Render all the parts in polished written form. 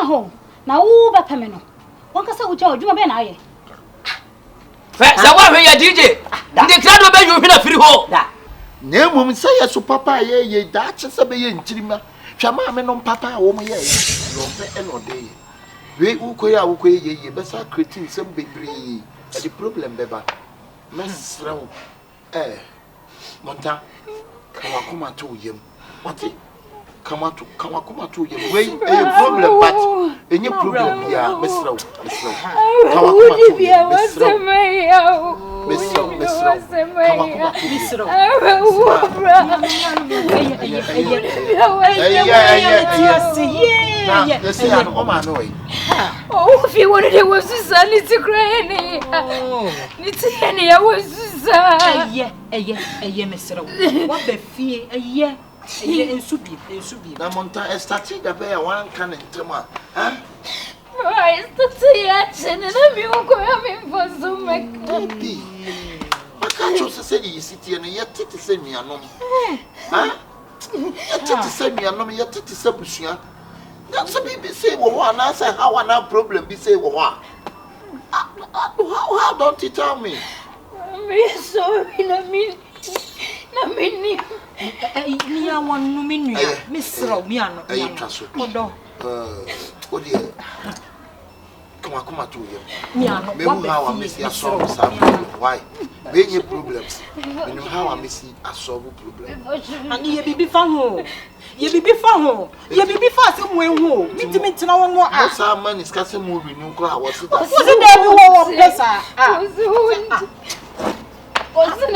ho na wo be peme no won ka sa wo ja odwuma be na aye sa wa hwe ya DJ ndi krado be yu hwe na firi ho da na mum say so papa ye da che se be ye nchirima hwa ma me no papa wo mo ye no be eno de we ukoya ye be sa creating some bebre the problem beba mesraw monta kama to yem what kama to yem we problem but any problem ya mesraw kama to yem mesraw oh, if you wanted it was to cry. I was Mr. What the fear a year in Subi. Na monta started the bear one can in Tema. I started and I'm going for some baby. I can't just say you sit here and yet to send me a nom. To send me a nom yet to say, that's a baby say, one answer how an problem be say, how don't you tell me? I'm sorry, I mean, one nominee, Miss Romiano. Oh dear. Come to you. Maybe how I miss your solve why? Many problems. You know how I miss a solve problem. And ye be found. Ye be found. Ye be fast somewhere home. Meet no one more. As our man is casting movie, no crowd was it? Wasn't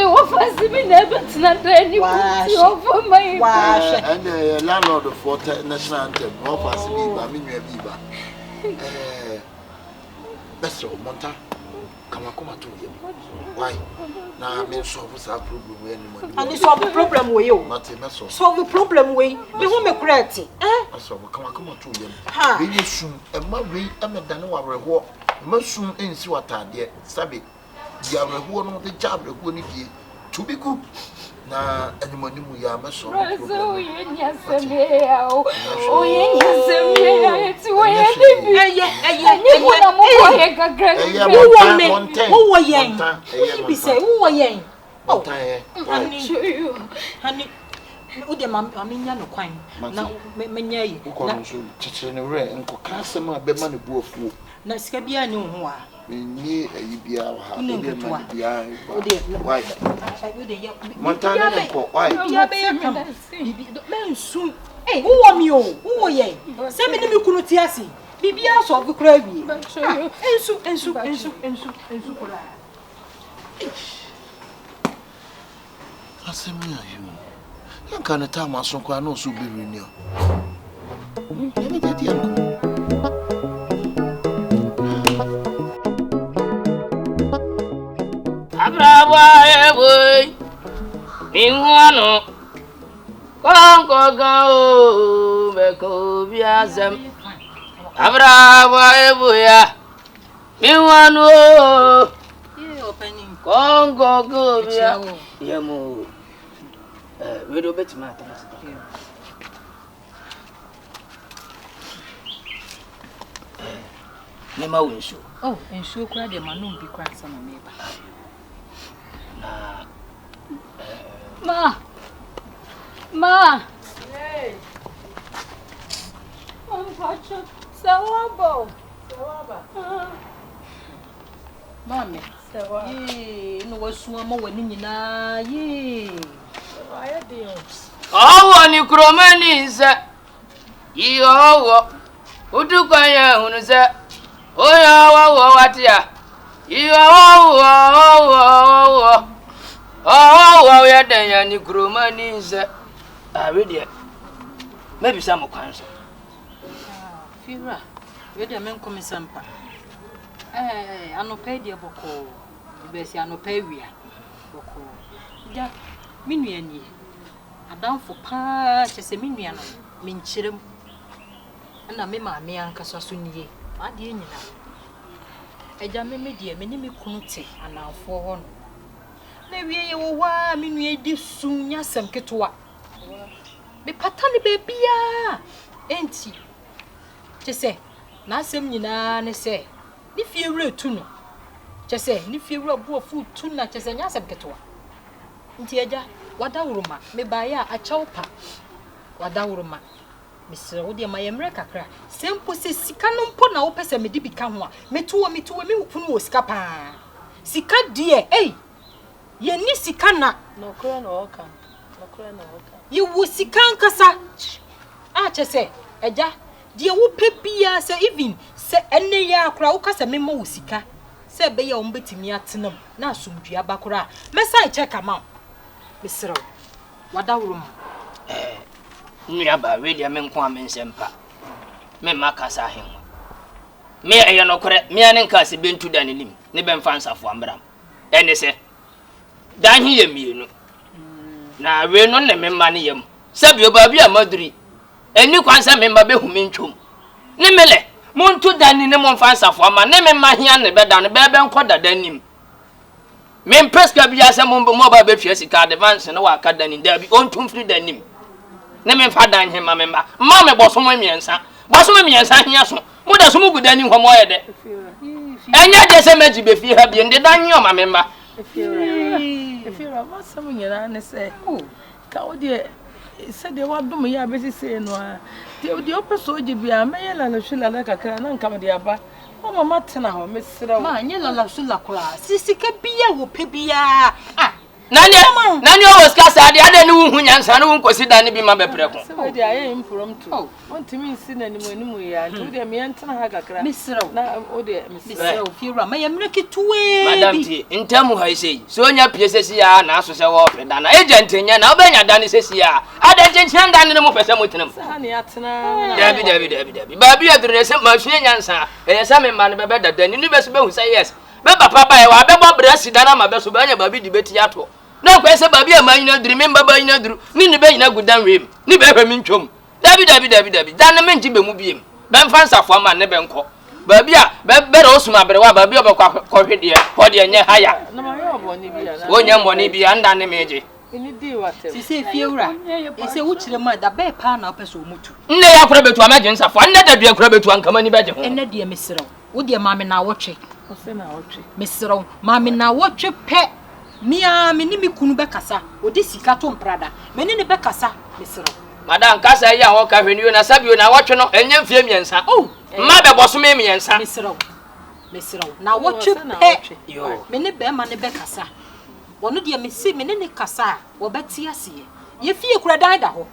it what me never to not any over my wash and the landlord of water national anthem. Offers me by me, Best of Monta, come to you. Why? Now, I mean, solve a problem anymore. And it's solve the problem with you. Not a mess of solve the problem with the woman correct. So, come to you. Very soon, and my way, I'm a Danoa reward. Mushroom in Swata, dear Sabi. You are a woman of the job of one year to be good. Now, anyone we are much so. Yes, oh, yes, ni ayibia wa ha why Montana ko why ya be yakam men sun eh wo wa mi o wo ye se me ni mi kunu ti ase bibia so of kura wi ensu kura asemi ayu yan kan ta ma so kwa na so be ri ni o ebe je ti anko Bravo, boy. Minwano. Kongo go, beko biazem. Bravo, boy. Minwano. Kongo go bia. Yemo. We do bet matter. Nema winsho. Oh, ensure kura de manum bi kura sama meba. Ma. Hey. Pacho, sawabo. Mami. Sawa. Ye, no wasu ama wani nyina. Ye. Why dey? Oh, ni kromani za. Iyo. Utukanya hunuza. Oya wa watia. Iyo. Oh, ya danya ni kromani za. Ready. Maybe some kwanso. Fira. We dey men come sampa. Anopa dia boko. Ibesi anopa wia. Boko. Ja minua ni. Adamfo pa chese minua no. Minchirem. Na me maame ankasa so nie. Ade nyina. Eja me die me ni me kunu te anafo ho no. Na wie ye wo wa minua di sunya sem ketwa. Me patani bebia. Enti. Chese na asem nyina ne se ni fie wura tu no chese ni fie wura boafo tu na chese nya asem ketwa nti agya wada wuruma me baaya a chawpa wada wuruma misre wo de ma yemre kakra sempo se sika no mpo na wo pese me di bika ho a metuo me hukunu wo sika pa sika die ye ni sika na no kura no oka ye wo sika nkasa a chese agya die wo pepia se even se enne ya akra wo kasa me ma wo sika se be ya wo betimi atenam na asomdua bakora mesa check am misre wada wuruma nua ba wedia me nko amensempa me makasa henwa me eyo nokore me ane nka se bentu danelim ne bemfa nsafo ambram ene se dan hi yemienu na we no ne me ma ne yam sabi obabi amaduri eni kwansa me ma behu me ntwom ne mele montu dani ne monfa nsafo ama ne me ma hia ne beda ne bebe nko dadanim me prescribe bia se mo ba be hwe sika advance ne wa akadani dabi ontum free danim ne me fa dan hema memba ma me bosomo miensa hia so mo da so mo gudani hwo mo yede enya je se maji be fi ha bi nde dan hia ma memba efira ma samu nyina ne se ka wo de se de wa dum ya be se no a de opeso oje bia me yela na hwela na kakra na nka me de aba mama tena ho me sira ma nyela la hwela kora sisika bia wo pe bia nani o skasa de ade ne hu nyansa ne hu nkosi dan ne bi ma bepreko se we de aye improm to ontimi nsi na nimu ya nti de me yentena ha kakra misira na o de misira fiura ma yemreke tuwe madam ti ntamu ha sei so nya pie sesi ya na aso se wo fe dan na agent nya na obenya dan sesi ya ade jenchen dan ne mo pese mo tenam ha ne atena dabi babi adure se ma hwe nyansa e se me ma ne bebe dadan ni be so be hu say yes be papa ba e wa be bo brasi dan ma be so be nya babi di beti ato na kwese babi amanyina duru memba ba nyina duru ni ne be nyina gudan wem ni be hwe mi ntwom dabi dan na menji be mu biem ben fansafo ama ne be nko babi a be ro osuma berewa babi obekwa hwede ho de nye haya na ma yo bo ni bia na wonya mboni bia nda ne meje ini di watem sise fiura ese wo kire ma da be pa na opeso mutu nne ya kura betu amaje nsafo nne da bia kura betu ankama ni beje ho enne de mesiraw wo de maame na wotwe o se na wotwe mesiraw maame na wotwe pe mia me ni me kunu be kasa odi sika to mprada me ni ne be kasa mesiraw madam kasa ya ho ka hwenu na sabio na wotwe no enye mfie miensa ma be boso me miensa mesiraw na wotwe pe yo me ne be ma ne be kasa wono de me si me ne kasa wo beti ase ye fie kura dan da ho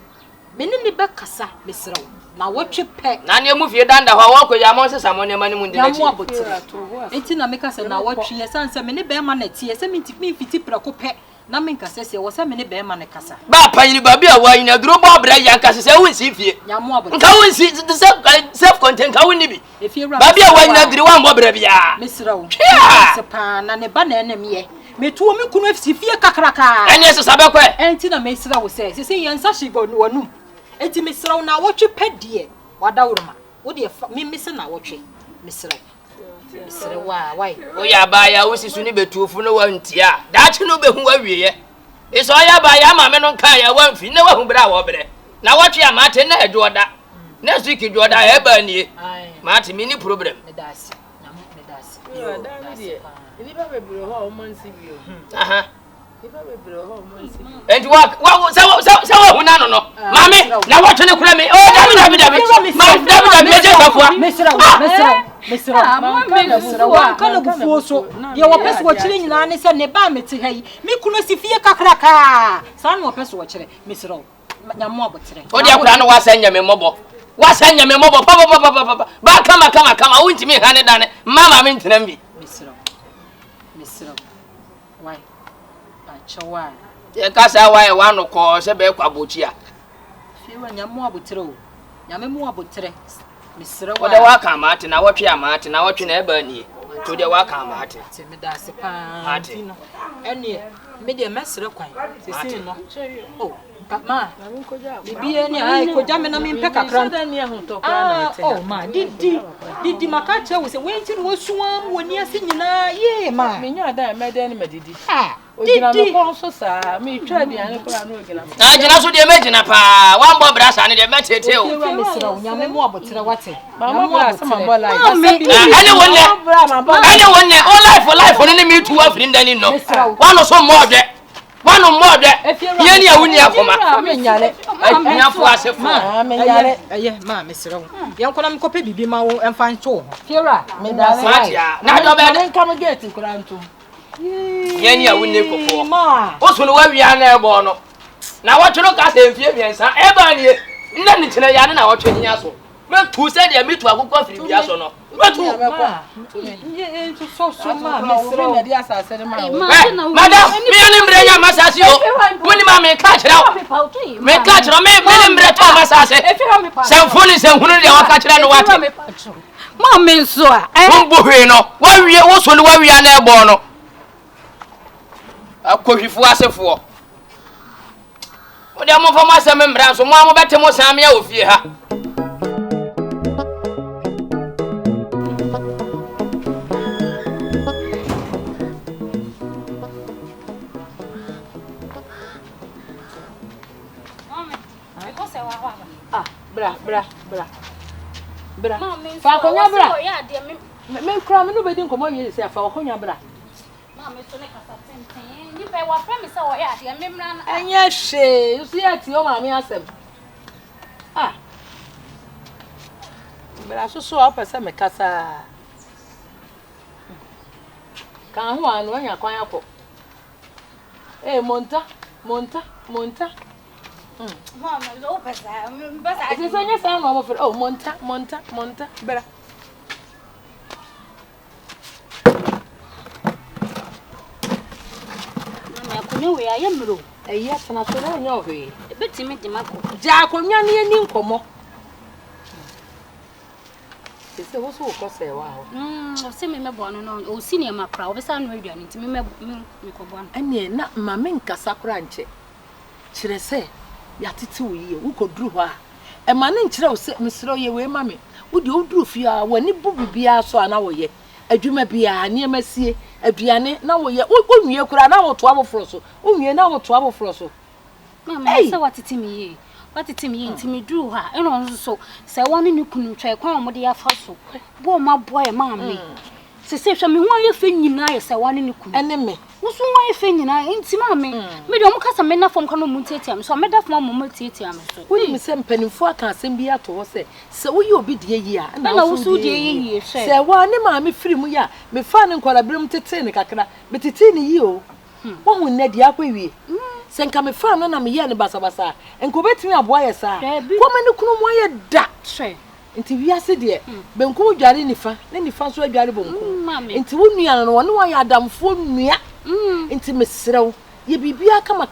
me ne be kasa mesiraw na wotwe pe na ne mu fie dan da ho wo ko ya mo sesa mo ne ma ne mu ndi na chi enti na me kasa na wotwe ye sanse me ne be ma na tie se me fiti prako pe na me kasa se wo se me ne be ma ne kasa ba panyini babi a wa yin aduro bo abra ya kasa se wonsi fie nyamo abot nka wonsi self content ka wonni bi efiewura babi a wa yin aduro wa mbo bra bia mesiraw se pa na ne ba na enem ye metuo me kunu afisi fie kakraka anya se sabe kwa enti na mesiraw se yensa shibo wanum enti mesiraw na wotwe pedie wada wuruma wo de me se na wotwe mesiraw why o ya ba ya wosisu ni betuofu no wantia daachi no behu wa wieye eso ya ba ya ma me no kan ya wanfi ne wa hu bra wo bre na wotwe ya mate na adwoda na siki dwoda ya ba nie mate mini problem medasi yo dan die ini ba bebro ho o mansi bio aha iba bebro ho o mansi enti wa sa hu na no mame na wotwe ne kura me o dabi ma je safua mesiraw kana bufuo so ye wopese wo kire nyina ne se ne ba meti ha yi me kuno sifie kakraka sa na wopese wo kire mesiraw nyamo abotre o de akura no wasanya me mobo papa ba kama wunti me ha ne dane mama me ntenam bi mesiraw why achawa ye kasa why wa no ko se be kwa bochia fiwa nyamo abotre o nyame mu abotre mesiraw o de wa kama ate na wotwe amate na wotwe na eba nie to de wa kama ate te me da se pa ati no ene me de mesiraw kwan sesi no oh Ma, bibi ni ai ko jame na me mpeka kran. Oh ma, didi makacha wo se wenti no suam woni ase nyina ye ma. Me nya da me den me didi. Ogina me ko so sa me twa diane kora no ogina. Gina so de me gina pa. Wan bo bra sa ne de me tete o. Me sira wo nyame mo abotre wate. Mama bra sama bola. Ani wonne. Ani wonne. All life no me tu afri ndani no. Wan so mo de. Wan mo de. Ye ni awuni akoma. Me nyale. Anya fo asefo. Me nyale. Eye ma me sira wo. Yan kona me kope bibi ma wo emfa ncho. Fiora, me dale. Na do be de come gate kora nto. Ye ni awuni kokko. O so no wa wi ana ebo no. Na wotwero ka se mfie miensa e ba ni nna ni tene ya na wotwe nya so. Me tu se de me tu akokko afiri bia so no. Me tu. So ma me sira me de asase de ma. Madam, me ani mbre nya masase o. Woni ma me ka kira o. Me ka kira me ni mbre to masase. Se funi se hunu de waka kira no wate. Ma me nso a. Wo bo hwe no. Wa wie wo so no wa wi ana ebo no. Akohwifo asefo. Ode mo fama se me mra so mo amobete mo sam ya ofie ha. Bra. Fa konya bra. Me kra me no be din komo wie se fa konya bra. Ma me so ne kasa tenten. Ni pe wa frame se wo ya de me mra na. Anya hwe, so ya ti o ma me asem. Bra so o pese me kasa. Kan ho anu anya kwan akọ. Monta. Ma me lo pesa. Me pesa. Ese so nya sa no mo fer. Monta. Bra. Akonya we ayemro. Eyi atana so na nya ohwe. Betimi de mako. Ja akonya ne ani nkomo. Ese wo so ko se wa ho. O se me mebo no no. O senior makra. O be sa no aduane ntimi me ko bo an. Ane na ma me nkasa kora nche. Kire se ya tete wo yi wo koduru ho a. E ma ne nkire wo se mesro ye we ma me. Wo de oduru fi a wani bu bibia so ana wo ye. Adwuma bia ne masie aduane na wo ye onwie kura na wo to abofro so onwie na wo to abofro so mama se watete mi ye ntimi duru ha eno nso so se woni ni kunu twa kwan mo de ya fa so bo ma boy ma me se hwe me ho ye fe nyina ye se woni ni kunu ene me wo so ho ye fe nyina nti ma me me de mo kasa me na fom kan mo nteti am so me da fom mo nteti am so wo ni se mpanimfo aka asem bi ato ho se wo ye obi de yi a na wo so de yi se wa ne ma me firi mu ya me fa ne nkwara brem tete ne kakra betete ne yi o wo hu ne de akwawie se nka me fa no na me ye ne basabasa enko betimi aboa ye sa ko me ne kunu mo ye da hwe nti wiase de benku dware nifa ne nifa so adware bonku nti wo nua no wone wa ya adamfo nua nti mesrew ye bibia kama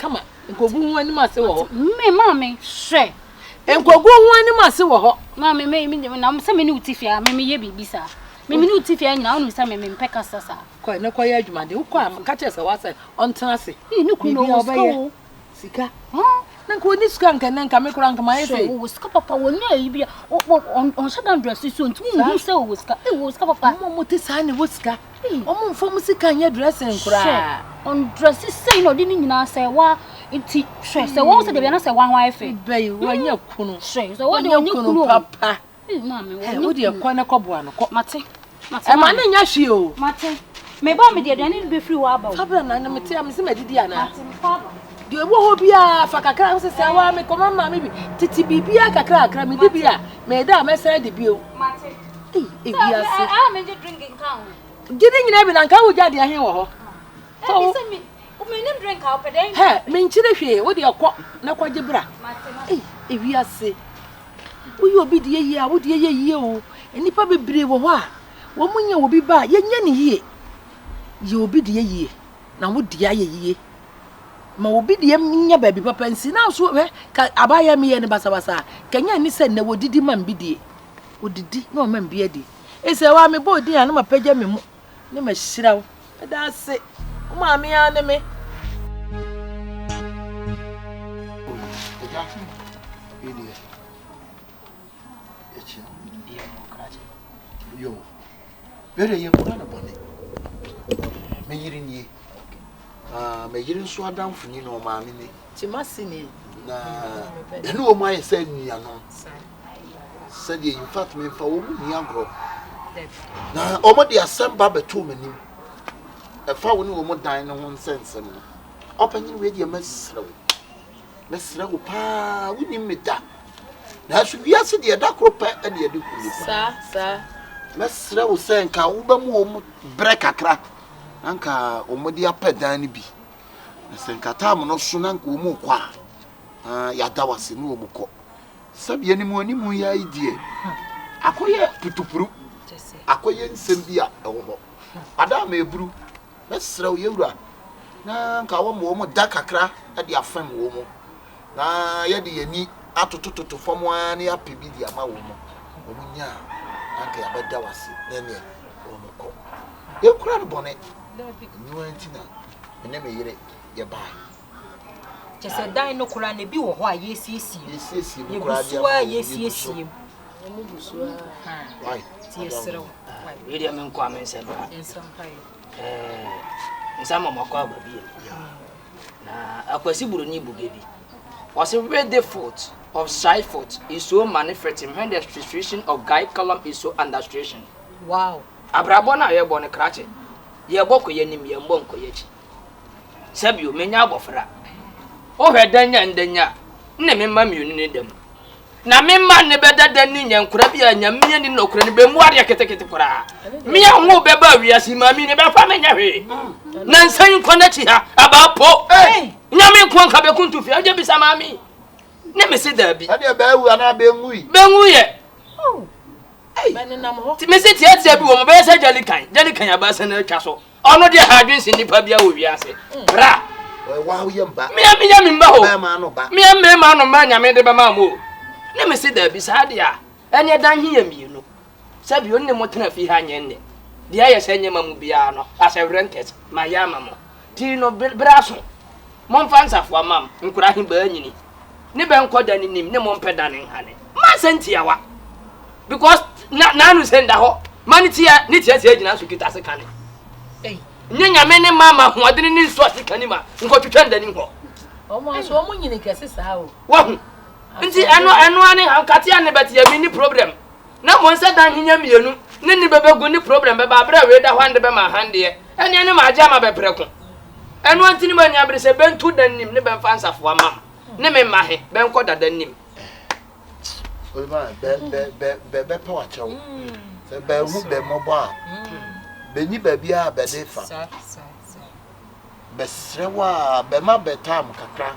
enkogu hu ani ma se wo ho me mama hwe enkogu hu ani ma se wo ho mama me na se me ni utifia me ye bibisa me ni utifia nyina onu se me mpeka sasa ko ne ko ya adwuma de wo ko am ka che se wa se ontena se ni kuno wo sika na ko ni suka nka me kura nka ma yese wo suka papa woni ayi bia on shadan dress so ntu hu se wo suka wo suka papa mo te sa ne wo suka o mo mfo mo sika nya dress nkura on dress say no di ni nyina se wa nti hwe se wo se de bia na se wa hwan efe bai wo nya kunu hwe se wo de woni kunu papa mama wo de ko na ko boa no ko mate e ma na nya hwe o mate me ba me de aduane be free wa ba fabra na na mete am se medidi ana de wo ho bia fa kakra wo se wa me ko mama me bi titi bibia kakra me di bia me da me se de bio mate ebiase me je drinking kan gidi nyina bi na nka wo jade ahen wo ho so me nim drink out pedai he me nchire hwe wo de akọ na kwaje bra mate ebiase wo yo bi de ye a wo de ye o enipa bebre wo ho a wo munya wo bi ba ye nya ne yie ye obi de ye na wo de ye ma obi de nya ba bi papa nsi na so ka abaya me ye ne basabasa kanya ni se na wo didi ma mbidie wo didi na o ma mbie di ese wa me bo di an ma pagya me mu ne ma hyiraw da se o ma me ya ne me yo bere ye kura na bone me yiri ni me yiri so adamfo ni no maame ni Timasini na enu o mai se nua no said in fact me fa wo mu agro na o mo de asamba beto manim e fa wo ni wo mo dan no ho nsense no opanyin we de mesrew pa wo ni meda na so wiase de da kro pa e de kuli sa mesrew se nka wo ba mu o mo bre kakra anka o mo de apadan ni bi na se nka ta mo no so na nka o mo kwa ya da wase no o mo ko sabi ani mu ya idie akoye putupuru akoye nsembia ewo ho ada ma eburu mesrew yewura na nka wo mo da kakra e de afam wo mo na ye de yani atotototo fam ani apebi di ama wo mo nya anka ya beda wase na ne wo mo ko e kura no bone nu antina ene me yire ye ba Just dan no kura ne bi wo ho a yesiesie ye busua yesiesie why tiesero we dey men kwa men sempa nsama makwa babi na akwasi buru ni bugebi was a red default of side foot is so manifesting when the situation of guide column is so understration. Wow. Abrabo na ye born krache ye boko ye nim ye mbonko ye chi sabio menya abofra o hwedanya ndanya nne memma miunu ne dem na memma ne bedada ni nyankura bia nyamia ni nokura ne bemu ade ketekete kura mia ho beba wiase mami ne befa menya hwe na nsan kwana chi ha abapo nyame nko nka be kuntu fi aje bisa mami ne me se dabi ade bawu ana benwui ye ti me se tie bi wo mo be se jalikan abasa na atwa so ono de hadwen sin nipa bia wo wiase bra wa wo yemba mia mba ho ba ma no ba mia ma no ma nyame de ba ma mo ne me se dabi sa de a ene dan hi yamienu sabi onne mo tena fi ha nyenne de aye se nyema mu bia no as a rented ma ya ma mo ti no braso mo fansafo amam nkura hi ba nyini ne be nkoda ni nim ne mo mpeda ne hane ma sentiawa because na nu senda ho manitia ni tie tie gina so kita se kane nyanya ne mama hoadene ni so asikani ma nkotwetwa ndani ho omo so omo nyine kese saa o wahu nti eno ane hankate ane beti ya mini problem na mo nsa dan hinya mienu ne ni bebegu ni problem beba abra we da hwande be ma hande ene ne ma aja ma bepreko eno antini ma nya bre se bentu danim ne ben fansafo amam ne me mahe ben koda danim Oima be power chow se be hu be mobo a be ni ba bia be de fa be srewa be ma be tam kakra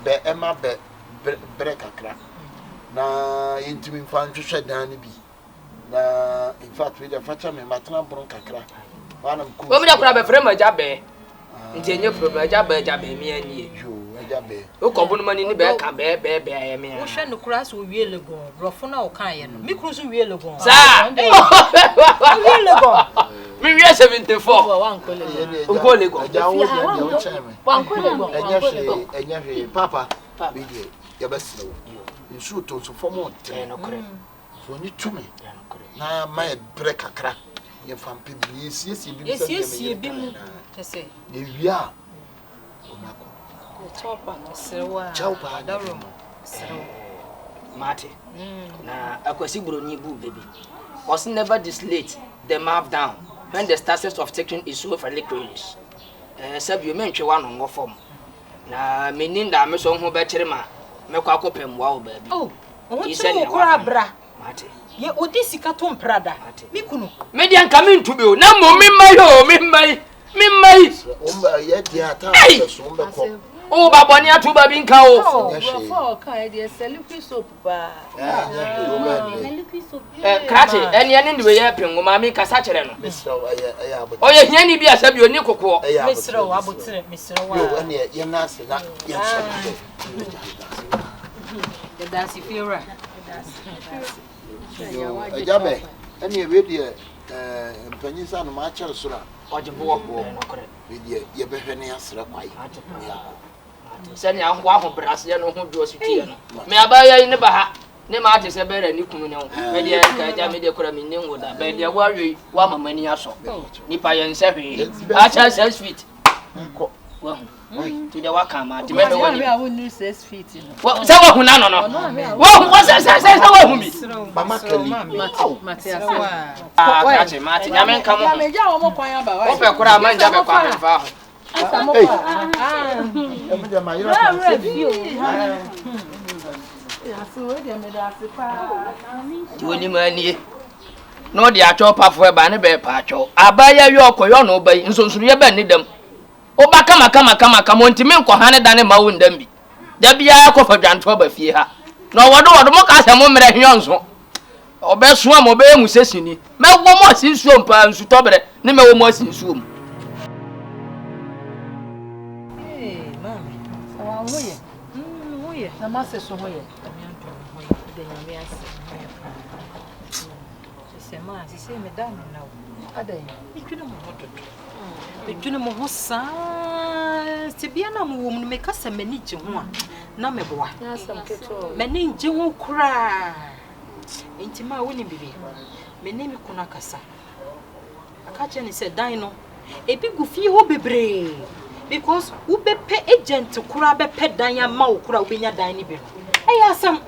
be ema be bre kakra na intimi fan hwehwe dan ni bi na in fact we dey facha me matna bron kakra wana mku o mi da kura be frema ja be nti enye problem ja be mi ani yo ja be o ko bunu mani ni be ka be aye me wo hwe no kura so wie legon rofo na wo kan ye no mi kru so wie legon sa wie legon mi wie 74 wan ko nko le legon wan ko le enya hwe papa be die ya beslo nsu to so formo te no kure so ni tumi na ma e bre kakra ye fam pe bi yesie bi mu kese ye wia onako chopa sewa chopa darum sewa mate na akwasi bro ni bu baby was never this late the map down when the status of taking is so fairly close sabio mentwe wa no ngofom na meninda me so ho be kire ma me kwa kopem wa o baby oh ho tiri kura bra mate ye odi sika to mprada mi kunu media nka me ntube o na mo me mai omba ye dia ta so omba ko o baboni atuba bi nka o rofo kan e de liquid soap ba liquid soap krache ene ndiwe ye pengo ma mi kasa kire no misro aya abot o ye hiani bi asabi oni kokko misro abotire misro wa yo ene ye na se na ye so the dance fira Ajabe, ene we die mpanyisa no ma kyer sura ojibo no kore we die ye behwe ne asra kwai sani ahwa ho brase ye no ho bi ositi ye no me abaya yi ne ba ha ne ma ate se bere ni kunu ne ho me de ka ja me de kora me ne ngoda be de wa wi wa mama ni aso nipa ye nse hwe a cha 6 feet ko wa to de wa kama de me de wa ni I won't use 6 feet. wa se wa hu na no wa se wa hu bi mama kali Matias. kache mate nyame nka mo Me ja wo mo kwan aba wa. wo pe kora manja be kwa me fa ho emi de ma yira ka Tiwoni manie no de acho pafo e ba ne be pa acho abaya wi okoyo no ba nsonsuru ye ba ni dam oba kama mo ntimi nko hane dane ma wo ndam bi da bia akofa dwanto ba fie ha no wodo mo ka se mo mere hwonso obeso am obe emu sesini me wo mo asinsuo mpa nsu tobere ne me wo mo asinsuo mu Hoye. Hoye. Na mase so hoye. De nyame ase. Sema sisi me da me na wo. Adai. Bitwene mo hododo. Bitwene mo ho saa. Se bia na mo wo mu me kasa mani gye ho a na me boa. Na sam keto. Mani gye ho kura. Entima woni bibi. Me ne me kuna kasa. Aka che ni se dan no. Ebi gu fie ho bebre. Because ube pe agent kura be pe dan ya ma kura ubenya dan ni bi no eya asam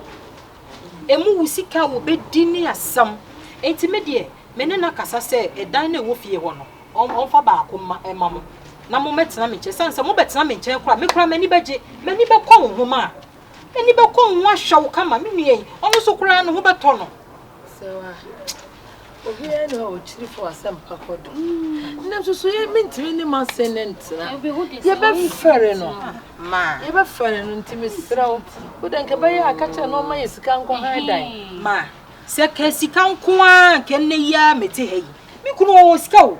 emu wusika wo be dini asam enti me de me ne na kasa se e dan na wo fie ho no on fa ba ko ma mo na mo metena me che sanse mo betena me che kura me kura mani beje mani be ko wo ma mani be ko wo ahwaw kama me nuen ono so kura no ho beto no Sewa. Obi eno o chiri for asem pakodo. Na so ye mintimi ni man senent na. Ye be fere no. ma Ye be fere no ntimi srawo. Wo den ka be ya akacha no ma yesika nko han dan. ma se ka sika nko a ke ne ya meti hei mi kunu wo sika o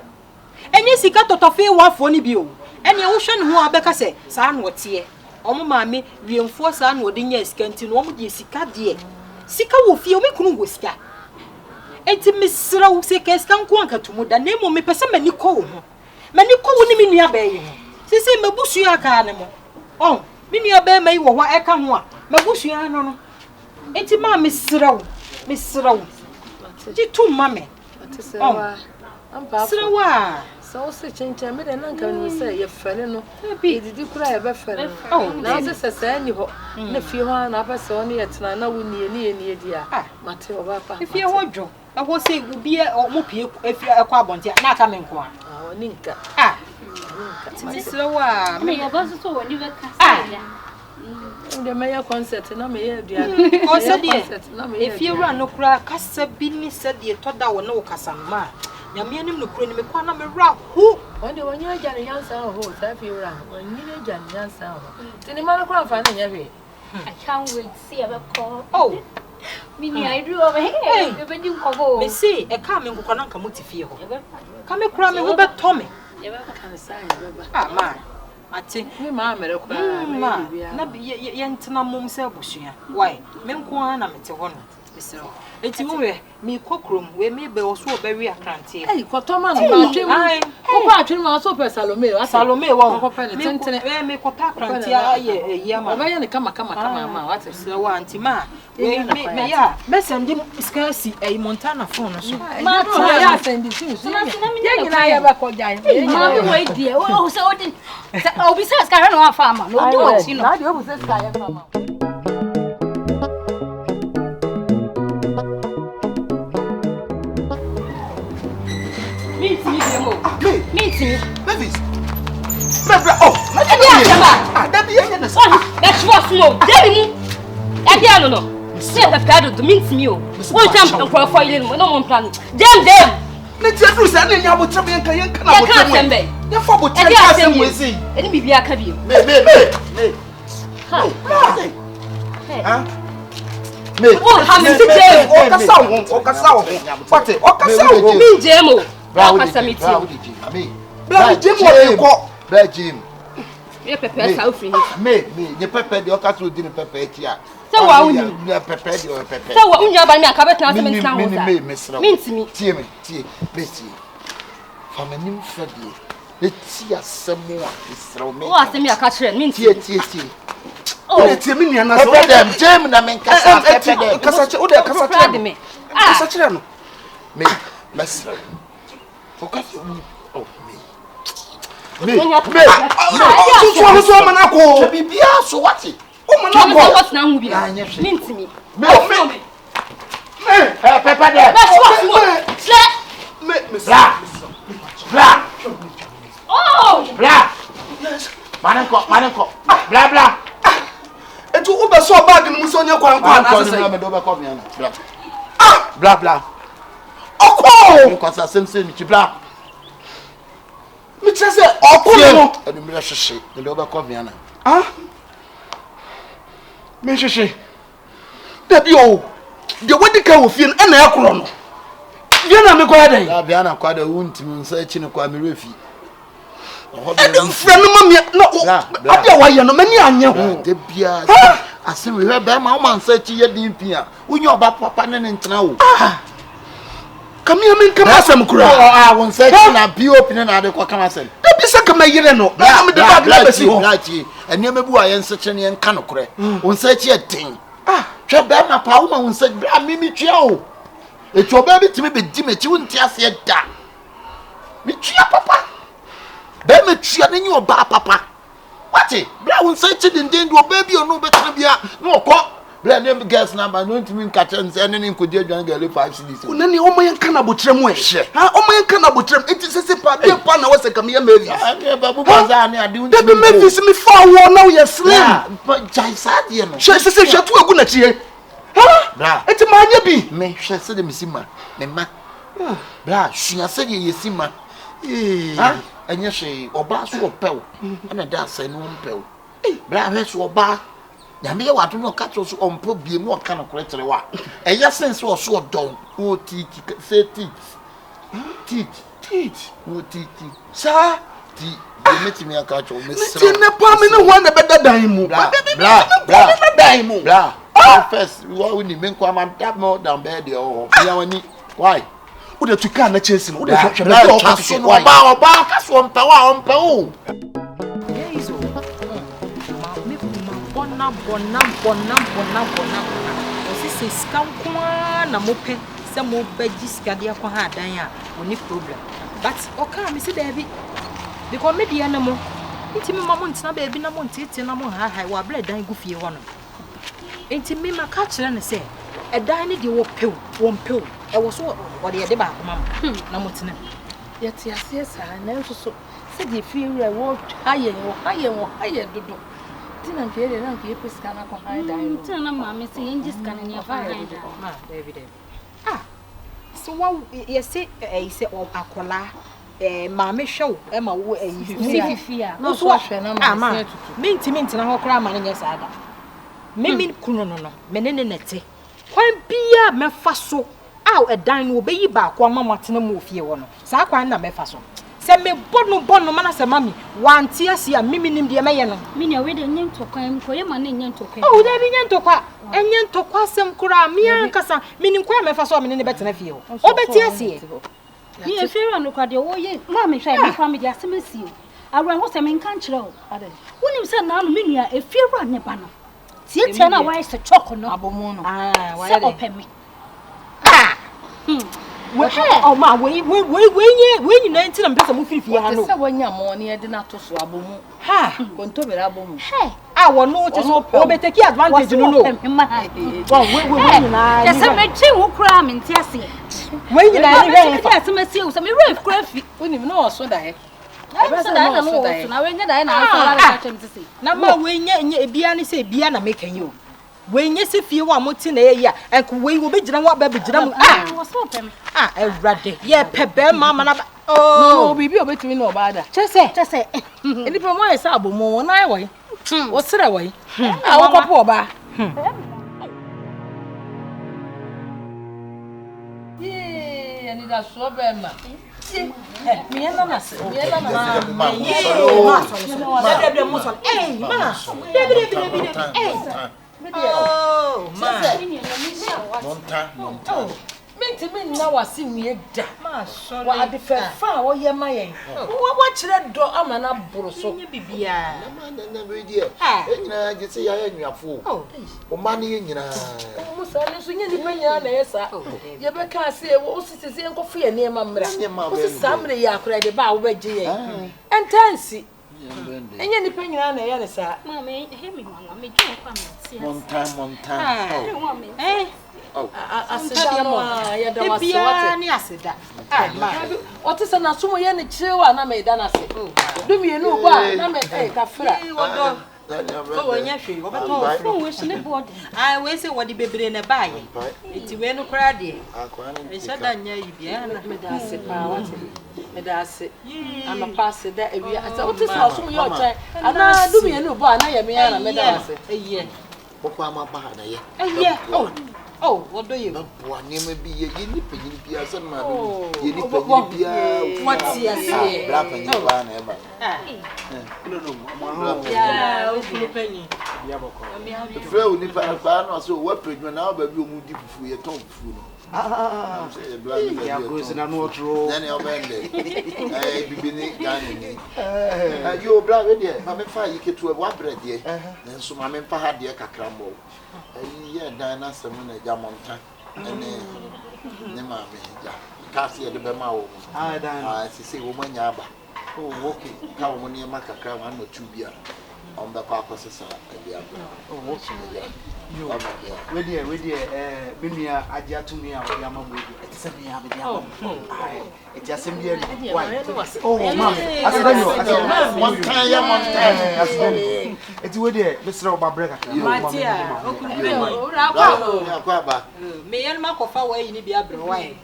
enye sika totofe wafo ni bi o ene wo hwe ne ho abeka se saa no tie omo maame wiemfo saa no de nya sika nti no omo de sika de sika wo fie o mi kunu wo sika enti misra wo se ka sika nko anka tumu da na mo me pese mani ko wo ho mani ko wo ni mi nua ba yi ho sisi mabusu aka ne mo oh mi nua ba mai wo ho eka ho a mabusu an no enti ma misra wo ji tu mame Sewa. Ampa. Sewa. So se chenche me de nanka no se ye fere no. Bi didi kura ye be fere. Oh, na se se ni ho. Na fie ho na ba se oni yetna na woni ni dia. Mate oba pa. Fie ho dwo. E ho se ubi mo pie efie ekwa abonte na aka me nko a. Oni nka. Ti sewa. Me ya baso so woni be kasa ya. Inde me ya concert na me ye dua. O se de. Efie wura no kura kasa bi ni se de toda wo na wo kasa ma. Nyame anim no kura ni me kwa na me wura hu. Onde wonye aja ne yansa ho ta fie wura. Wonye aja ne yansa ho. Tini ma no kura fa na nya hwe. I can't wait to see a call. Oh. Mini I do over here. We be nkogo. Me see e ka me nkokọ na nka mo ti fie ho. Ka me kura me ho be to me. Ye be kan sai beba. Ma. Ati Me ma mere kura ma na ye ntena mom se abusua why me nko na mete ho no besero enti wo we me kokrom we me be oso obawi akrante Ei kotoma no ba twem ko atwem ma so pe Salome wo ko pe ne tentene me ko pa akrante aye eya ma obaye ne kama ma wate se wa anti ma me ya me send skasi e Montana phone no so ma to ya send tin so ye nyina ya ba ko jai Ma be wait there. Oh so odin. Obi say ska no afa ma. No do what you know. na de obu se ska ya mama Meet me demo. Meet me. Mavis. Bra oh, that be any na. That's what no. Dey mu. E dia no no. Say the pado to meet me o. One time and for ile no mo plan. Dem. Ne ti adru sa na nya botre me nka yen kana botre Ye kan sembe. Ye fa botre ka sem we sei. Eni bibi aka bi. Me. Ha. Ha? Me. Oh, ha me tete. O kasa wo. Pate, o kasa wo. Me jemo. Bra kasa meet you. Me. Bra Jim wo ko. Bra Jim. Me pepe sa ofri ni. Me, ne pepe de o kasa odi ne pepe eti a. Se wa uni. Ne pepe de o pepe. Se wa unya ba mi aka betan se me tran wo sa. Me sra. Mintimi. Tie me. Famanim fadie. Le ti asemo a sra me. O asemi aka kire mintimi. Tie. Oh, it's a minion. I said them, Jim, I mean, Casache, oh, they're Casache. me. Casache. Me, let's focus. Oh, me. So what's it? Oh, What's now movie? Mint me. Pepper there. Blah. Oh! Blah. Manenko. Blah. And to Uber so bad in Musonia Blah. Oh, because I same blah. Me just say, oh, and the mirror shake, the over Coviana. ah, me she. That you, the wedding car will feel an air chrono. Yana me go there. Labiana quite a wound to searching a quami refi. Friend, mammy, no, I don't why you're no many on you. The beer, I see we have my man searching your dimpia. When you're about papa and now. Come here, come on, some crow. I won't say a be opening at the Quacamasan. Don't be such a mayor, no. I'm the dog, Blacky, and never boy and such an young canocre. Won't search your thing. Ah, Chabama Palma won't say, Mimi Chio. It's your baby to me, but Dimmy, you wouldn't just yet that. Me chia, papa. Baby, chia, then you are papa. What it? Brown won't say it in danger, baby, or no better be no cock. Blend them girls number, no to mean catch and anything could you and get 5 cities. Nani o man kana botrem we ha o man kana botrem enti sese pa de pa na wase kam ye mavis babu baza na ade de be mavis me fa wo na wo ye slim but jai sadie no she sese hwatu agu na chie ha bra enti manya bi me hwe se de misima me ma bra hwia se de yesima ha enye hwe oba so opew na da se no opew bra hwe so oba Yami ya watu no catch us on po bie mu aka no koretere wa. Eya sense wo so don. O titi say teeth. O titi. Sa ti e metimi aka cho me sra. Ti ne pa me ne ho na beda dan mu. Bra. Dan mu. Bra. First we ni me kwa man that more than bed there o. Ya wani. Why? Wo de tuka na chesi no. Wo de hwehwe bra me o ka so no oba ka so mpa wa ompa o. Bona. Osisi skankwa na mope se mo beji skade akwa ha dan a oni problem. But oka me se David because me dia na mo nti me mama ntina ba bi na mo ntete na mo ha wa bla dan gu fie ho no. Nti me maka kire ne se edan ne de wo pew e wo so wo de ba akoma na mo tina. Yeti ase sa na nso so se de fie wura wo haye dodo. Tina nkere na nke epeska na kwa haida iro. Tina na mama se yenji scan na fa haida. Ma David. Ah. So what you say say akola mama hwew e ma wo fifi a. No so hwe na mama se tutu. Minti na ho kra ma nya saada. Me kunu no. Me ne nete. Kwan bia mefa so. Aw edan no obeyi ba akwa mama tena mu ofie wo no. Sa kwan na mefa so. Se me bonu mana se mami wanti ase a mimi nim de meye no mini we de nyentokwan ko ye ma na nyentokwan oh da bi nyentokwa enyentokwa sem kura mi ankasa mini kwa mefa so mini ne betena fie ho obeti ase mi e fere no kwa de wo ye ma me hwa me kwa me de asem asi o awra ho se me nkan kire o wonim se na no minu a e fere ne ba no tie na wa se choko no abomu no wa se opemi oh ma we nyina nti na mpesa mu fifi ha no se wanya mo ne de na to so abomu ha kontobere abomu wo no che so obeteki advantage no no we nyina ya se me twi wo kura me nti ase we nyina ni we fa se me sie wo se me ref kura fi wonim no wo so da he so da na no wo so na we nya da na so la ka chem tisi na ma we nya ebia ni se ebia na mekan yo we nya se fie wa moti na ye ya enko we wo be gina wa ba be gina mu wo so opemi Everyday. Yeah, pebe mama na. Oh, bibi obetumi na obada. Chese. Eni pe mo ese abomo na ayi wai. Wo sere wai. Ah, wo kopo oba. Eni da so be ma. Mi yana na se. Mi yana na. Ma Oh, ma. Monta. ntimi nna wase wie da Ma sorry. wa ade fa wo ye mayen wa kire do ama na boro so Nye bibia. na be die enyina je se ya nnuafo o ma ne enyina musa ne so nye ni panya na yesa ye be ka se wo sisi enkofu ye ne mamra wo samre ya akura de ba wo be je ye entansi enye ni panya na ye ne sa Mama, he me mama, me drum kwa me. montan aseda no ya da wase Bibia wate ni aseda. ma otisa na somo ye ne chirewa na me da na se dumienu gba na me ka fra Odo. So wonya hwe, wo beto wo. Oh, we should board. Ah, we say wodi bebre na bae. Enti we no kra de. akwa ne E shada nya yibia na. me da se pa wate me da se ama pass da ewia asa otisa na somo ye oche ana dumienu gba na ye me ya na me da se Eye. boko ama ba na ye Eye. Oh, wodo ye. na boa ne ma bi ye ni panyin bia so na ye ni panyin bia What ya say? bra panyin ba na e ba Ya, o kulu penyi. fre o ni pa na so wa panyin na ba bi o mu di fufu ye ton fufu no say bra ni ya go se na no otro na ne o bende bibi ni gani ni yo bra we de ma me fa yi ketu wa bread ye nso ma me fa ha de kakra mo ye dan na sem na ja monta ne ma me ja ka se ye de be ma wo dan se wo manya aba oh okay ka wo ne ma kakra ma no tu bia on the papa sesa e bia oh okay yo we there benua age atumi a we ama bodu etese me ya be dia ai eti asem bia ni why oh mama asedanyo monta ya monta asedanyo eti we there mesra oba break aka Matia, o kulu penyi. ora kwa akwa ba Me yan makofa wa yi ni bia bre wa yi.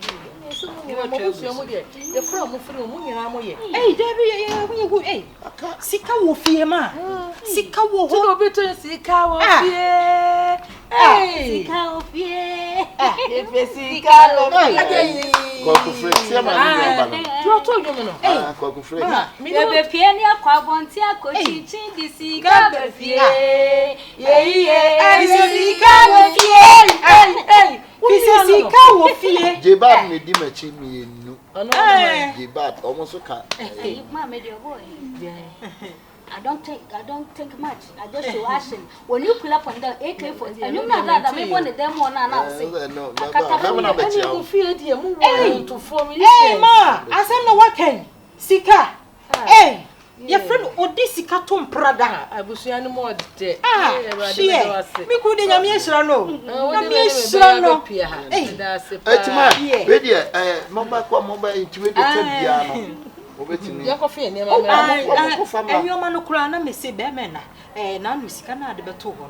ye fra mo fri mo nyina mo ye Debi ye ku sika wo fie ma. Sika wo to ho. no beto sika wo fie Sika ofie. e sika wo fie ko ku fre se ma ni ba no to yo no ko ku fre Me be pie ni akwa bonti akochinchin di sika be fie. ye sika wo fie Sika wo fie. Jebad me di machi mi enu ono Jebad almost so can Mama, dear boy. I don't think much. I just show action. When you pull up on the AK-47, and you know that me want them one and I'll say. no ko fie die mo wo to form Hey ma, asem na waken. Sika. Hey, your friend odi sika to mprada. abusua ni mo de Shie. Mi ku de nyame ehira no. Nyame ehira no. Etima we dia mobile kwa mobile intiwe de tabia no obetimi ya ko fie ni ma Enyoma no kura na me se be me na. Na no sika na de beto ho.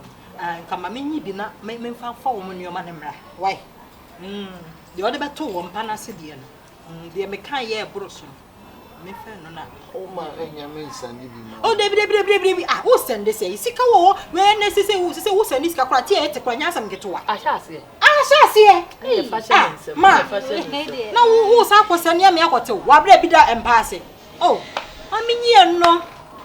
Kama menyi bi na memfa fa wo nyoma ne mra. Why? De ode beto wo mpa na se de no. De me kan ye ebroso. Me fa no na. o ma enyame nsani bi ma Oh, Debi. Who send this? Sika wo. When they say who send this kakura tie te kwanya sam geto wa. ahase Ahye. fashion Ma. Hey, Na wo sa kwose ne me akote. Wa bra bi da empase. Oh, aminye no.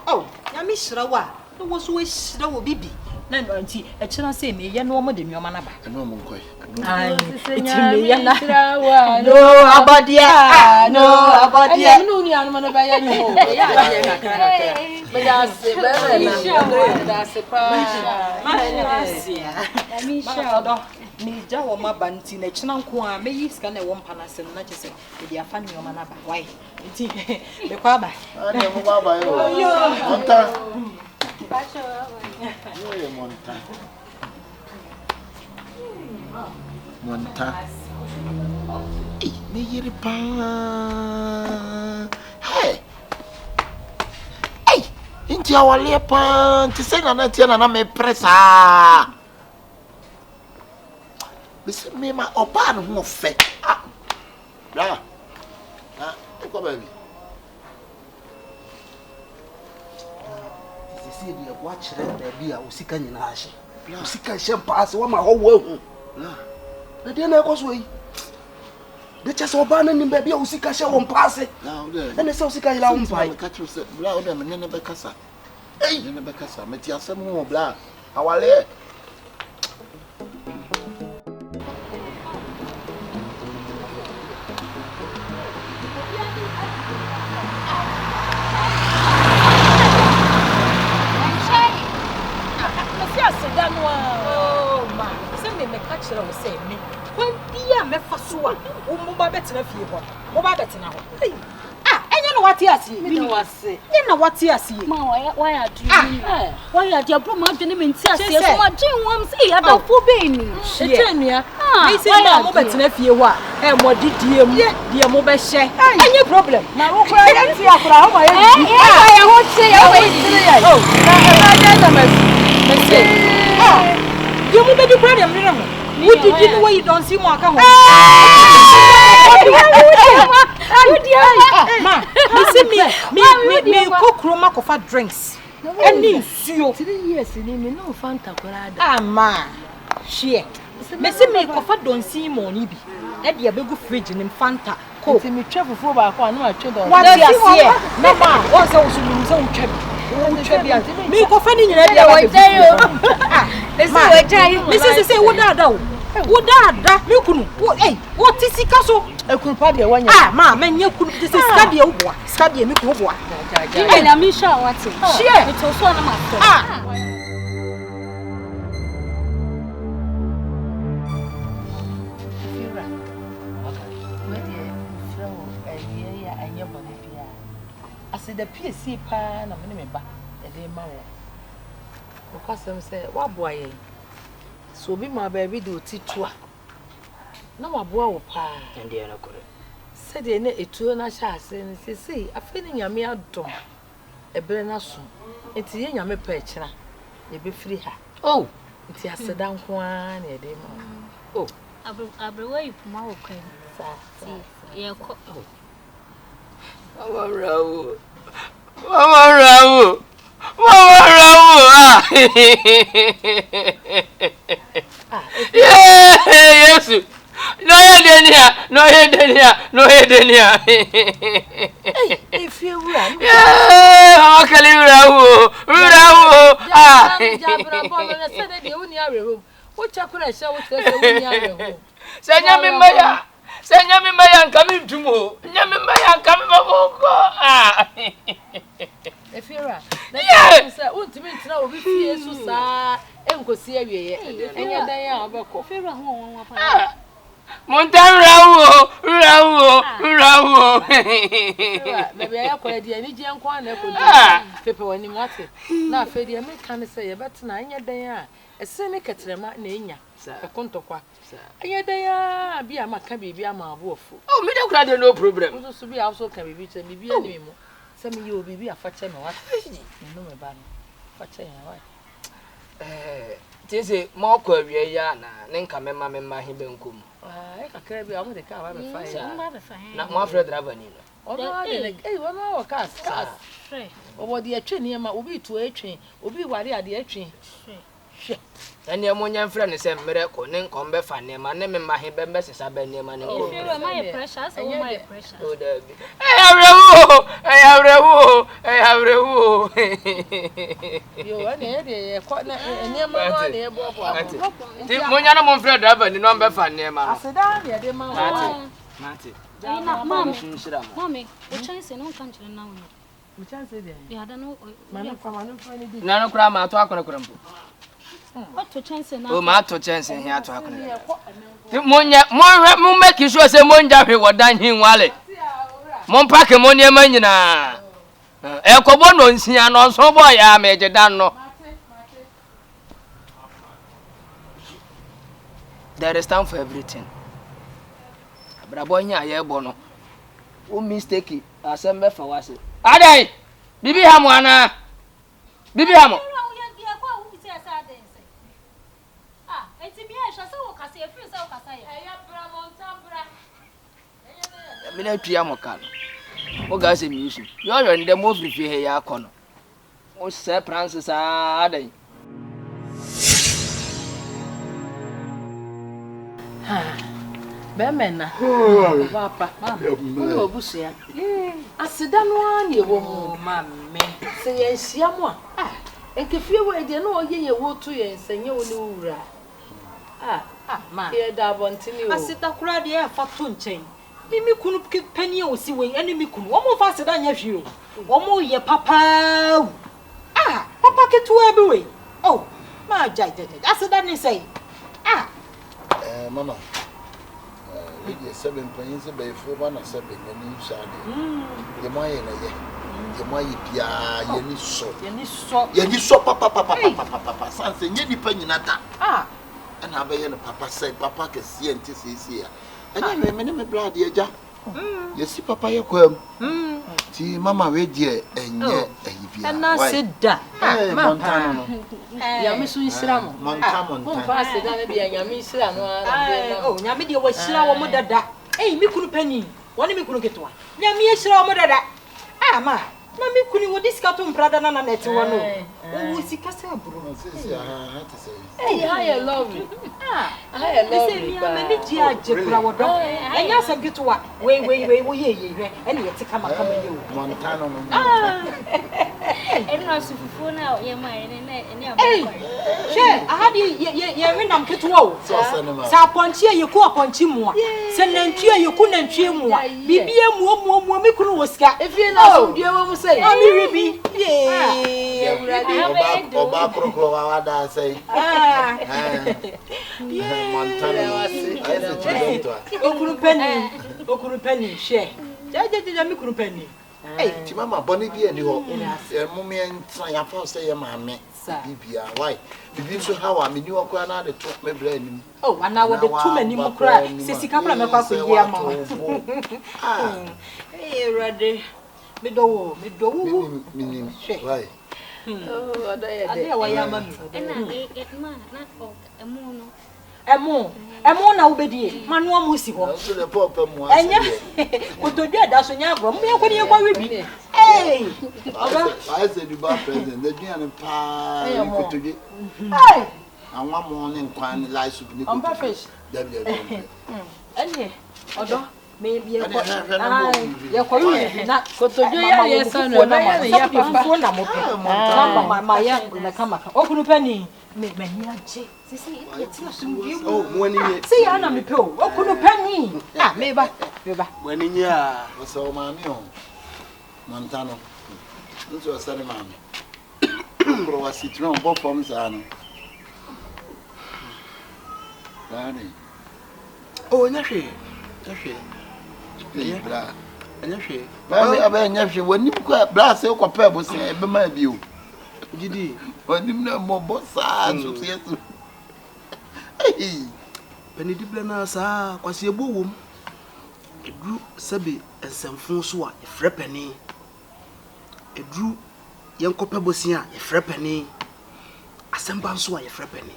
Oh, ya mi hira wa. No wo so we hira wo bibi. Na no anti e kira say me ye no mo de nyoma na ba. eno mo nkoi Ai, itime ye na. no abadia. no ni anu na ba ya ni ho ya kakra me da se be na da se pa Odo, mi ja wo ma banti na kina nko a me yi sika na wo mpa na sem na chese e dia fa ni o ma na ba why nti be kwa ba ani mo ba ba yo monta yo monta me yiri pa hey inti awale pa nti se na tia na me pressa bisi me ma oba no ho fe bra ko baby sisi dia kwa kire baby a usika nyina ahye usika hye paase wa ma ho wo hu na dia na ekoso yi de chese oba na nim baby a usika hye wo paase ene se usika yila wo mpai ka tru se bra o de me ne be kasa ne be kasa me ti asem ho bra awale kyerɛ wo sɛ me kwan bia mɛfa so a wo mo ba bɛtena fie hɔ mo ba bɛtena hɔ ɛnyɛ na wate asie me no ase nyɛ na wate asie ma why adu why adu bro ma adu ne me nti asie so ma gin wam say adafo be ni ɛkyɛ nua me sɛ ma mo bɛtena fie hɔ a mo didie mu die mo bɛhyɛ ɛnyɛ problem na wo kura yɛ ti akura ho ma yɛ yɛ ho te yɛ ho tiri yɛ na ɛna na mɛsɛ die mo bɛdi kura dem ne ho wo didi no way don see mo aka ho ma me kokro ma kofa drinks any nsuo 3 years ni me no fanta kura da ma hwe me se me kofa don see mo ni bi e de abegu fridge ni fanta ko ti me twa fufu ba ko anu atwe do what you see na ma won se wo so mi se wo twa bi me kofa ni nyina dia wa me se wo dada wo dada me kunu wo ti sika so ekunu pa de wanya ma menye kunu ti sika de wo boa sika de me kunu boa ina mi sha wate share to so na ma to ase da PSC pa na me ba e de ma wo ko kasem se wa boa ye so bi ma ba bi de otitua na wa boa wo pa ende na kore se de na etuo na sha ase ni sisi afi ni nyame adom ebere na so enti ye nyame pa ekira ye be free ha enti aseda nko a na e de ma abrewa ipuma wo kan sa ye ko Mama Rawo. Yes. No denia. If you were How can you Rawo? Jabra Bono said the only room. What chakra show with the Senya mi maya. Senya mi maya coming to mo. Nyami maya coming maboko. If you're right, sir, won't you mean to know if you so sad and go see you? And you're there, Boko. Montan Rawo. Maybe I could be any young one that could people when you want it. Now, Freddy, I can't say about 9 years there. A cynic at the Matnania, a contokwa. And yet they are be a macabi, be a wolf. Oh, me don't cry, no problem. Also, be also can be beaten, maybe a name. Some of you will be a fat and what? No, my bad. Fat and what? Tis a more query, Yana, Nenka, Mamma, Hibbenkum. I can't be on the car. I'm a fire. Not more Fred Ravanino. Oh, no, hey, 1 hour cast. Or what the train will be to a train, will be what they are the train. And your young friend is a miracle, then come back for name, and name my hibben is a benny man. If you were my precious, my precious. I have rewo. You are near quite near my near Bob. Monyana Monfred Ravan, the number for name. I said, dear mamma. Mommy, what chance in no country now? Which I said, I don't know. None of Grandma talk on a crumble. What to chance now? Oh, my to chance in here talking. Monya, more make you sure say Monja what done him wallet. Mon pack ammonia manina. Elcobono, Siano, so boy, I made a dano. There is time for everything. But boy, yeah, bono. Oh, mistake, I send me for was it. Ade, Bibi Hamwana, Bibi Hamo. Military Amokan. What guys in music? You're in the most if you hear your corner. What Sir Francis are they? Bemena, Papa, Mamma, Busia. I sit down one year, mammy. Say, yes, Yamwa. And if you were there, no, ye would to you and say, you will. Ma, here, Davon, I sit a crowd here for Tunchain. Mimi couldn't keep penny or see when enemy could. One more faster than you. One more year, Papa. Papa get to every way. Oh, my judge, that's what I say. Mama. We get 7 points a bay for 1 or 7 and each side. The Maya, the Maya, Yenny so, Papa, something, Yenny Penata. Ah, and I began Papa said, Papa can see and this here. And I remember blood, dear Jack. You see, Papa, you come. See, Mamma, read ye, and and I said that. Montana. Yamisu Islam. Montana. Pass it down, be a Yamisra. Oh, Yamidi was Shira Mother. Hey, me couldn't penny. One me couldn't get one. Yami Shira Mother. Ah, ma. Mammy couldn't this cartoon brother and net one. Oh, see, Castle. Hey, I love you. I love you. And yes, I get to what? Wait, and you to come you. Montana. And also for now, your mind and your Share, I had you when I'm get to Sapontia, you go upon Chimua. Send them cheer, you couldn't cheer more. BBM more, me couldn't was scat. If you know, you will say, I'm Ruby. Yeah, Obacro, say. Montana. Penny, share. Judge, penny. Hey, Timama, Bonnie, be any hope. Mummy and I first say, Mammy, Bibia, why? If you how I mean, you are going to talk me blame. Oh, and now the too many more cry. Sissy Capra, my papa, yeah, hey, ready. Me do, why? Oh, I am a Emo na obedie manu amusi ho So the papa mo enya kotodwa da so nya agro me yakoni yakwa webi eh I said the bar president the duan pa kotodwe eh anwa mo ne nkwan live soup ni on fish enya odo me bi yakwa na kotodwe ya yesa no na ya papa na mo pe ma ya na kama okunu pani me aje sisi eti asumbi Oh, mwani nye. see ya na me pe o okunu pani ah me ba Mwani nye ah. so mami o Montano nso asane mami bro wa citron bo form sa no Dani Oh, nyahwe. bra Nyahwe. mami aba nyahwe wani kwa bra se ko pa bo se ebe ma bi o Gidi. wani na mo bo sa so se so Peni dible na sa kwasi ebu wom. Edru sabe ensemfo so a efre pani. Edru yenkopa bosia efre pani. Asemba so a efre pani.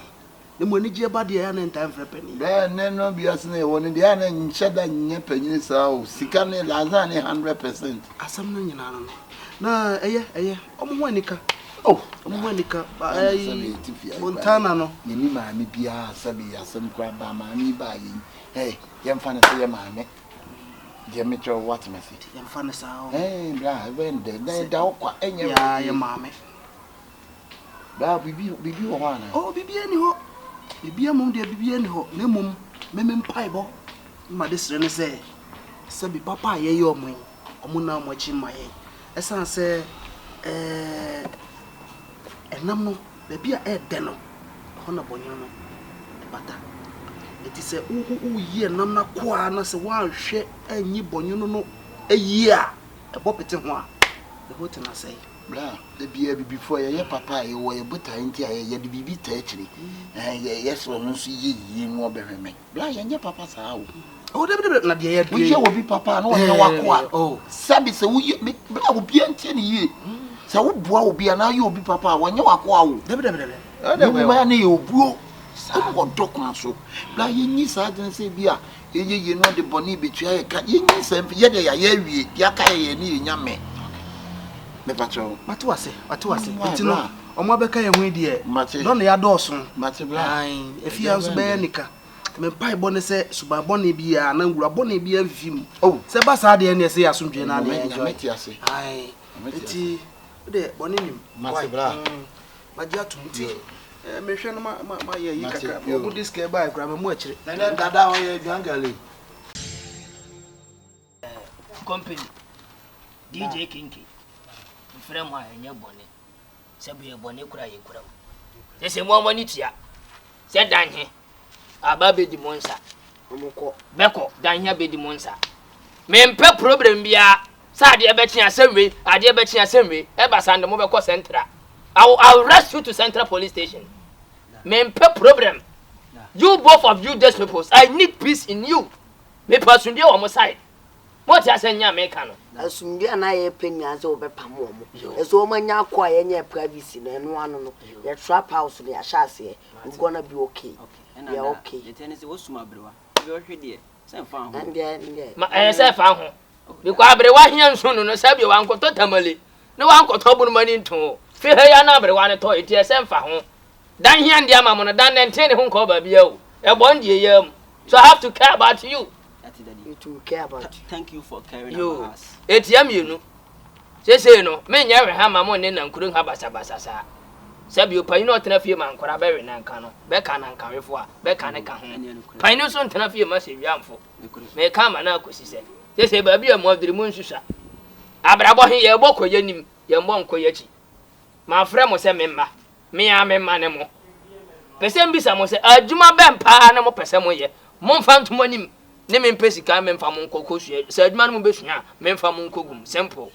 Ne mo ni je ba de ya na ntan efre pani. da ne no bi asene e woni dia na nhyeda nya panyin sa o sika ne laza ne 100%. Asam no nyina no. Na eye omo anika. Oh, Monica, Montana no. Ni maami bia sabi asem kwa ba maami ba yi. Hey, yem fa na se yem maami. Je me tro what me say. Yem fa na sa o. Hey, bra, when de da okwa enye. Ya ye maami. Bra bibi wo wana. Oh, bibi ani ho. Bibi amom de bibi ani ho. Na mom memem pai bo. Ma de sere ne se. Sabi papa ye ye omo. Omo na mo chi maye. Esan se enam no be bia de no hona bonyo no bata eti se u yi enam na kwa na se wan hwe anyi bonyo no eyi a ebopete ho a the hote na say bra de bia bibi fo ye papa ye wo ye buta nti a ye de bibi ta akiri ye so no so yi no obehweme bra ye nye papa sa wo oh de na de ye ye wo bi papa na wo ye wako a oh sabi se wo bra wo bia nti ni yi sa wo bua obi ana ye obi papa wonye wako awo de de ma na ye obuo sa wo dokwa so bla ye nyi sa den se bia ye no de boni betua ye ka ye nyi sa ye de ya wie ya ka ye ni nyame me patro mate wase nti no omo abeka ye hu die don ya doso mate bla ai efia nso be nika me pai bone se suba bone bia na ngura bone bia vim oh se ba sa de ne se ya somdwe na ne enjoy ai nti de bone nim mate bla magia tumti me hwe no ma ye yi kaka mo disk e ba kura me mu akire na dada o ye gangale company DJ Kinky frem ha enye bone se bu ye bone kura ye kura se mo amani tia se danhe aba be di monsa beko dan hia be di monsa me mpe problem bia sa ade be tia semwe ade be tia semwe e ba sande mo be ko central I'll rush you to Central Police Station. Me mpe problem. You both of you these people, I need peace in you. Me person dey on my side. What you say nya me ka no. Asumdi na ye penya ze obepam omo. Eso o manya kwa ye nya privacy na eno ano no. Ye trap house na ya shase. We gonna be okay. Yeah, okay. The tennis was sumabrewa. You hwede. Say fa ho. Nde. Ma say fa ho. Because abrewa hia nso no no sabi wa nkoto tamale. Na wa nkoto bu no mani nto. Fi ha ya na abrewa ne to eti say fa ho. Dan hia ndi ama mo no dan nten ne ho ko ba bia o. E bon die yam. So I have to care about you. You to care about you. Thank you for caring about us. Etiam you say no, me nya we ha ma mo ne na nkurun ha basa sa. Sabi o pani no tena fie ma nkora be we na nka no. Be ka na nka wefo a, be ka ne ka ho. Pani so ntena fie ma se wiamfo. Me ka ma na akosi se. Say ba bia mo adiri mu nsusa. Abrabo he ye bokọ yanim, ye mbo nko yachi. Ma frɛ mo se memma. Me ya memma ne mo. Pese mbisa mo se adwuma be mpa na mo pese mo ye. Mo mfa ntomo nim. Ne me mpesi ka me mfa mo nkoko hwe. Se adwuma no mo besua, me mfa mo nkogum. Simple.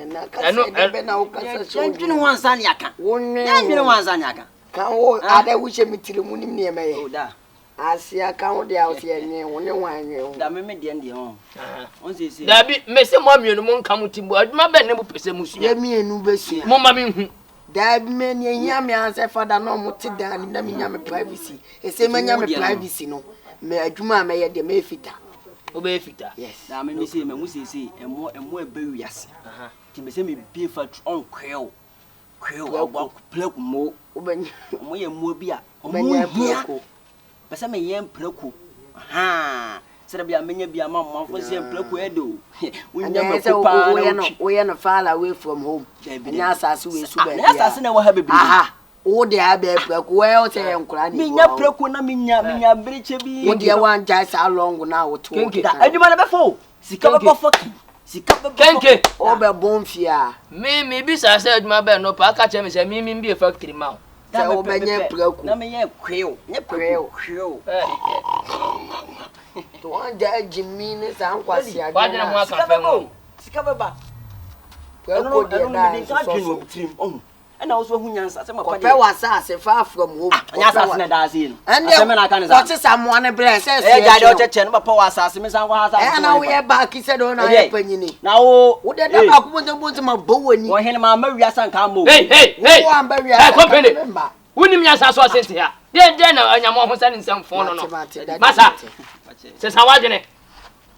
Na ka se be na o ka se Ndwene ho ansa ne aka. Ya ndwene ho ansa ne aka. Kan wo ada wuche mitire mu nim ne me ye. O da. Asia kan wo de awse enwe wo ne wan enwe wo. Da me de ndie ho. On se. Da bi me se mo mienu mo nka mo timbo adwuma be ne mo pese mo sua. Ye mienu besua. Mo ma me hu. Da bi me ne hia me anse fada no mo te dan na me nya me privacy. Ese me nya me privacy no. Me adwuma me ye de me fita. Obe fita. Yes. Da me say me mu say emo ebe wiase. Ti me say me be fa on kweo. Kweo agba pleku mo. Obenye Mo ye mo bi a. obenye pleku. Pese me ye pleku. Aha. Sere bia menya bia ma mo afo say pleku edo. Unya me ko pa na. We na far away from home. Nya asase we su ba. Na asase na wo ha bebiri. Aha. O de abe pleku we o say enkura ni. Menya pleku na menya breche bi. O de wan jai sa long na wo to. Adwuma na befo. Sika befo fucking. Sika befo. Kenke. O be bonfia. Me bi sa say adwuma be no pa ka che me say me bi factory ma. Se o be nya pleku. Na me ye kweo. Nye kweo. To wan jai jimi ni sa nkwasi adwo. Wa de ho aka fa mo. Sika beba. Pleku de na so. And also who nyansa say ko pe wasa se far from home. Nyansa se na da se no. Ase me na kan za. What is someone bless say. Jade o cheche no papa wasa se me san kwa asa. Na we back say do na ye panyini. Na wo de da ba ku bonzo ma bowani. Wo hene ma wiasa nka mo. Hey. Wo amba wiasa. Company. Woni nyansa so asente ha. De na anyamo ho sa ne nsam fon no. Masa. Se sa wadwene.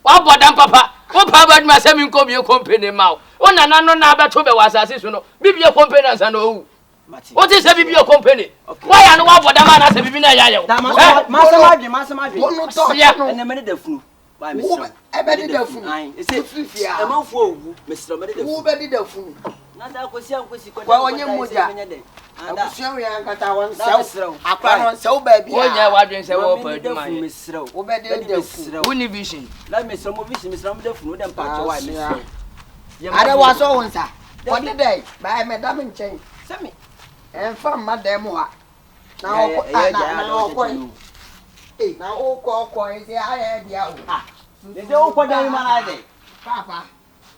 Wa bodam papa. Wo pa ba duma se mi nko bi company ma. O na no na abeto be wasase so no. Bibie company ansa no owu. What is a bibie company? Why are no wa bodam na se bibi na ya ye. Masa madwe. Wo no talk no. Ene me de funu. Why me Wo so? e be di da funu. Ai, e se fifia. E ma fu owu. Me so me de funu. Wo be di da funu. Na da ko si an ko si ko. Kwa onye moja. Abusuan ya nkata wan sew. Akwa no sew ba bia. Wo nya wadwen se wo pa aduma ye. Me srew. Wo be di da funu. Woni vision. Na me so mo vision me srew me de funu de mpacho why me srew. Ade waso wonsa. What did they? Ba me da me nchen. Se me. Emfa madam ho a. Na okọ. Na okọ ise aye dia o. De o ko dan ma na de. Papa.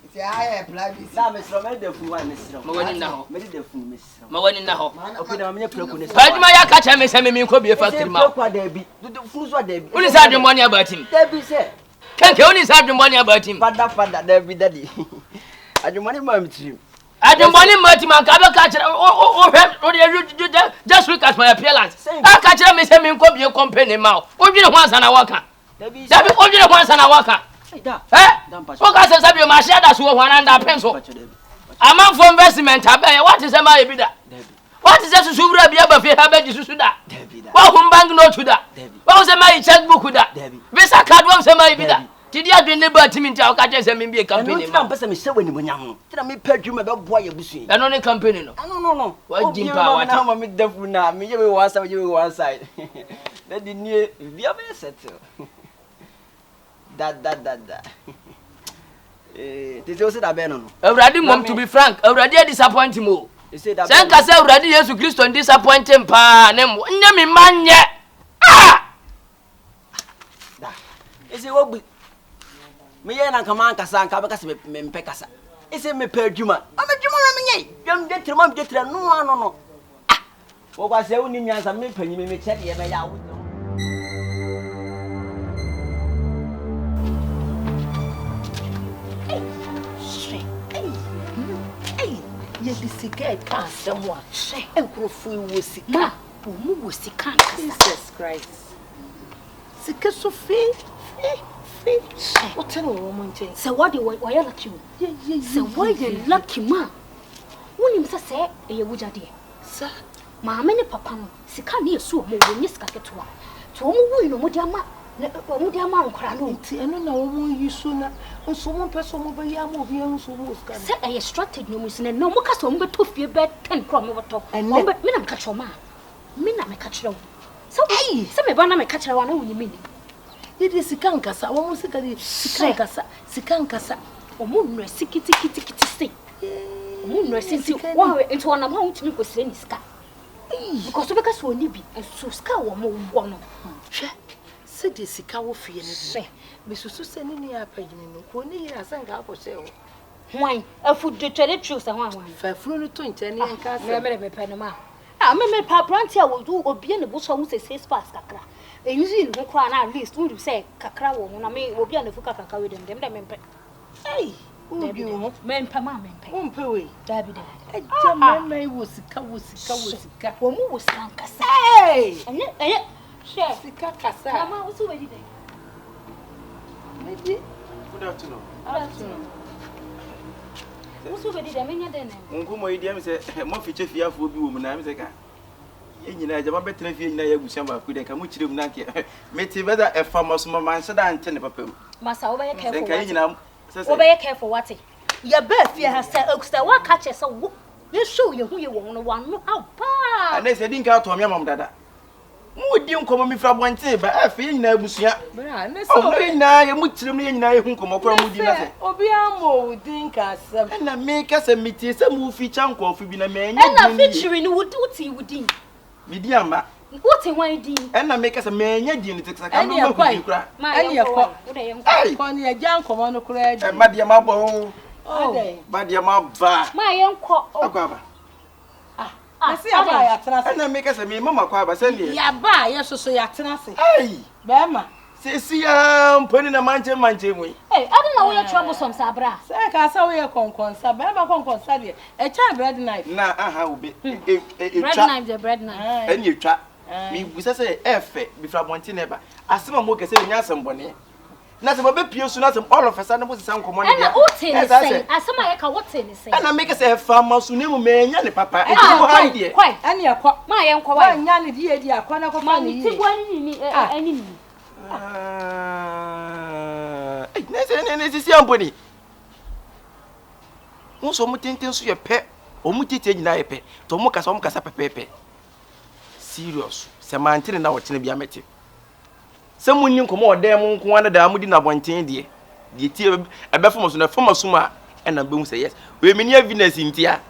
Ise aye privacy. Na me srew me de funu why me srew. Mo woni na ho. Me de funu me srew. Ma woni na ho. Okay na me preku ne. Pa aduma ya ka che me se me nko bi factory ma. Preku da bi. De funu so da bi. Woni sa adwon boni abatim. Da bi se. Kenke woni sa adwon boni abatim. Fada da bi daddy. Adwumani ma mtrim. Adwon boni matim an ka be ka che o just look at my appearance. Aka che me se me nko bi company ma. O dwine ho ansa na waka. Da bi o dwine ho ansa na waka. O ka se sabi o ma share da so ho na nda penso. Amount for investment abe what is my ebida? What is that susubra bia ba fe ha ba ji susu da? Wa hum bank no to da. Wa say my checkbook da. Visa card wa say my ebida. Ti dia dwen ne ba timi ntia o ka je say me bi company ma. No pesa me se wani bonya ho. Ti na me padwuma be boa ye busu. E no ne company no. No. Wa jimpa wa na ma me dafu na me je we one side, one side. That the new bia be settle. Da. This also that no. Already mom to be frank, already disappoint mo. Say ka say already Jesus Christ on disappoint him pa nem. Nya me manye. Ah! Is it what me and command Cassan Cabacas me pecasa. Is it me per Juma? I'm a Juma, young gentleman, no. What was the only young and me penny me check ye may out. Ye disike kan semwa enkrofo wo sika Ma, omu wo sika. Jesus Christ. Sika so fe. What no wo monche. Se what you were lucky. Se why you lucky ma. Wonim se eye wujade. Sir, Maame ne papa no sika ne yesu omo wo nyesika ketoa. To omo wu no mo dia ma nkora no. ti eno na wo mo yisu na nso mo pese mo ba ya mo bi nso mo sika. Se eye strategy no mo sine no mo ka so mo beto fie be 10 kro mo beto. Ene. Me na me ka choma. Me na me ka kire wo. Se me ba na me ka kire wo na wonyi me ni. Yedi sika nkasa wo mo sika di sika nkasa Omo nre sikiti se. Omo nre sisi wo enti wona ma wutimi ko sire ni sika. Because we ka so ni bi so sika wo mo wo no. hwe se di sika wo fie ne bi me susu se ni ni apagini no ko ni yira sanka akose wo Hwan afu de twele tru se hwan. fa furu no to nche ne nka se Me pe no ma. Me pa branti a wo du obi ne bo so mu se 6 pass kakra. Enyi ni ho kra na at least we say kakra wo na me obi a ne fu kakra we dem me pe. ei obi wo Me pe ma me pe. wo mpe we Dabi de. eja meme wo sika Wo mu wo san kasa. ei Enye share sika kasa mama wo so we di de. meji Good afternoon. Wo so we di de me nya de ne. Unku mo idi am se mo fiche fiafo bi wo mu na am se ka. Ye nyina jama betra fie nyina ya gusia ba ku de ka mo kire mu na ke. Meti beda e fama so ma man se da ante ne papa mu. Masa wo be careful. Ka nyina se Wo be careful what? Ya be fie ha se okusta wa ka che se wo. Ye show ye hu ye wo no wan no apa. Ana se din ka to me mam dada. Mo di nkomo mi fra bonte ba afi nyina abusua. bra ne O so me nyina ye mu kire mu nyina ye hu nkomo kora mu di na se. obi amo din ka asem Na me ka se meti se mu fi cha nkofo bi na me nya. E na featuring wudi. Mi di amba. What one di? Na me ka se me nya di ni te ka Eni ma e kwai. ku kura. Ma Ani ye ekọ. ko. Wo de ye nko. Ai. ko ni eja nkomo no kura adi Ma dia ma bo. ade Ba dia ma va. Ma ye nko. Akwaba. esi aba ya tena se Na me ka se me mama kwaba se ne. ya ba ye soso ya tena se Ai. be ma Se si ya mponi na manche mu. Eh, adu na wo ye troublesome sabra. se ka sa we konkonsa be ma konkonsa de e cha bread knife Na aha obi. Bread Twa. knife the bread knife. Eni twa. Mi busa se efe bi fra bonti na ba. Asema mo kese nya asembone. Na se be pie su na se all of a sudden mo se sankomo ne E na o te ni say, asema ye ka what te ni say. na me kese fa ma su ne mu me nya ne papa. E ti mo han de. Kwai. ani ekọ Ma ye nko wa wa. nya ne die di akwa ko Ma fa ni ni ti yi gwa ni ani ni. Ai ne si amponi. Mo so mo tenten so ye pe. O mu tete nyina ye pe. To mo kasa pepepe. Serious. Se mantene na wo kene bia mete. Se mo nyi nkomo odan mo nko ana da mudi na bonten de. De ti ebe fo mo so na fo maso ma e na be hu say yes. We me ni evidence ntia.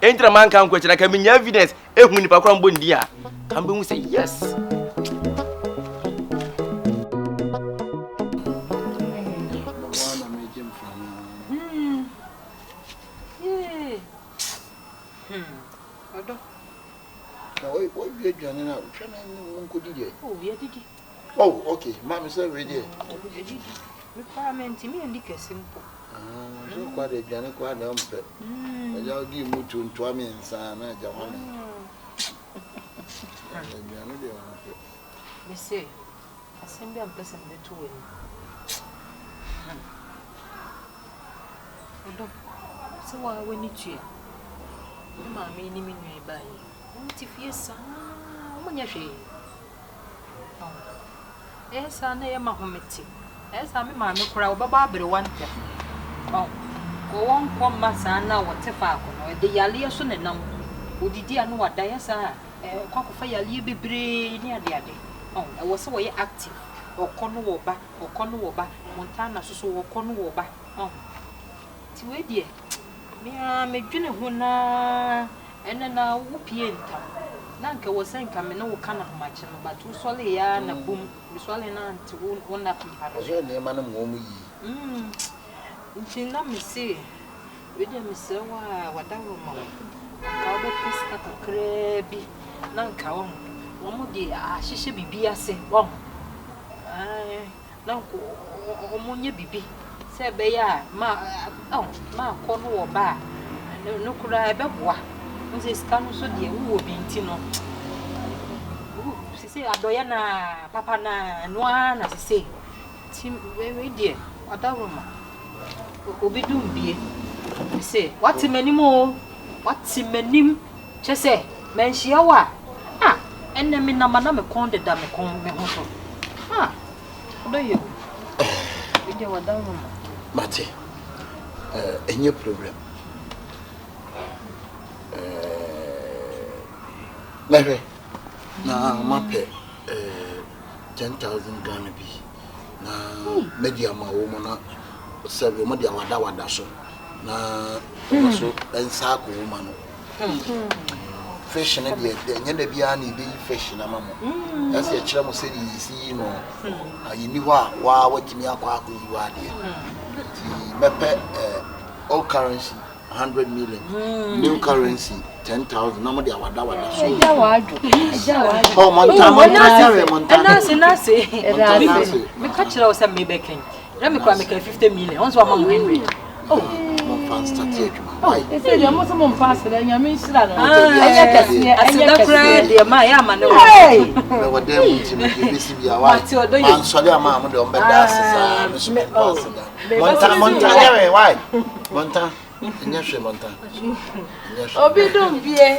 Entra man kan ko kira ka me nya evidence ehu nipa kora mbo ndi a. Kan be hu say yes. Oh, okay. Mama said ready. Requirement me and the simple. So quite a Janet quite umpet. I'll give you to me and son, Jamani. They say, I send them pleasant the two. So I will need you. Mammy, me by what if yes, when you say, yes, I know Mahomet. Yes, I'm a mammy crowd, Barbara one. Oh, go on, come, Massa, now whatever, the Yalia soon and now. Would you know what Diasa? Cock fire, you be brave near the other. Oh, I was so active. Or Cornwall, Montana, so or Cornwall. Oh, to dear. Me, I'm a dinner and then I'll whoop you in town. Nanka was saying come no kind of match but too solid ya na boom we swallow na to one that Oje ne ma na mo mu yi. Nti na me say we dey me say wa da wo ma. Ka be piska kakra bi nanka wo mo dey ahihye bibi ase wo. Nanko o mo nye bibi. Se be ya ma ko no wo ba. No kura e be boa. Nse skanu so de wo bi nti no. Sisi adoya na papa na noa na sisi. Ti we de adawoma. Obi dum bie. Sisi wati manim o. Wati manim. Chese menhia wa. Enne me na mana me kon de da me kon me ho so. Odoyo. We de adawoma. Mate. Any problem. Mary, na mape 10,000 Ghana bi na media ma wo mo na serve mo dia wada so na so ensa ko wo ma no fish na dia nya da bia na ibe fish na mamo ase e kire mo se di si no ayini ho a wa kimi akwa yi wa de mepe all currency 100 million new currency 10,000 no dia wada so eja wadu oh monta me ka kire o se me be ken na me kwa me ka 50 million once wa ma 100 oh mo fan start here why e say dem mo mo pass da nya me shira no anya kase anya kase de ma ya ma ne me wada mu ti me bisi bia why man so le ama mo de on be da sesa me so me pass da monta why monta nya hwe monta obi dum bie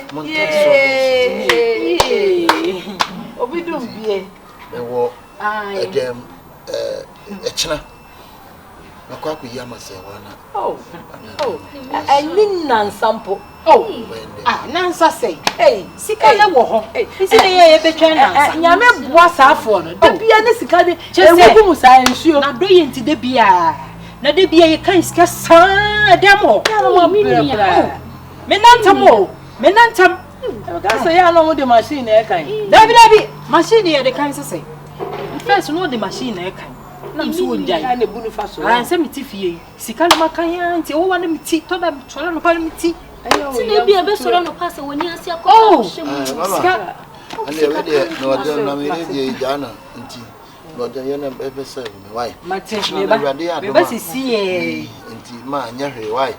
obi dum bie me wo edem echna nakwa ku yi amase wana anin nan sampo nansa sei sika le wo ho isi ne ye betwa nansa nyame boa saafo no da bia ne sika de ewu mu sa ensuo na do ye nti de bia na de bia ye kan sika sa demo menantam ka say ya no mo de machine e kan dabi machine ye de kan sese first no de machine e kan na mso wonjai na bulu fa so an se meti fie sika le makan ya nti wo wa na meti to da chole no pa meti ti ne bia be soro no pass woni ase akọ sika ani we de no de na me de jana nti no de ye na be serve me why mate me ba sisi e nti ma anya hwe why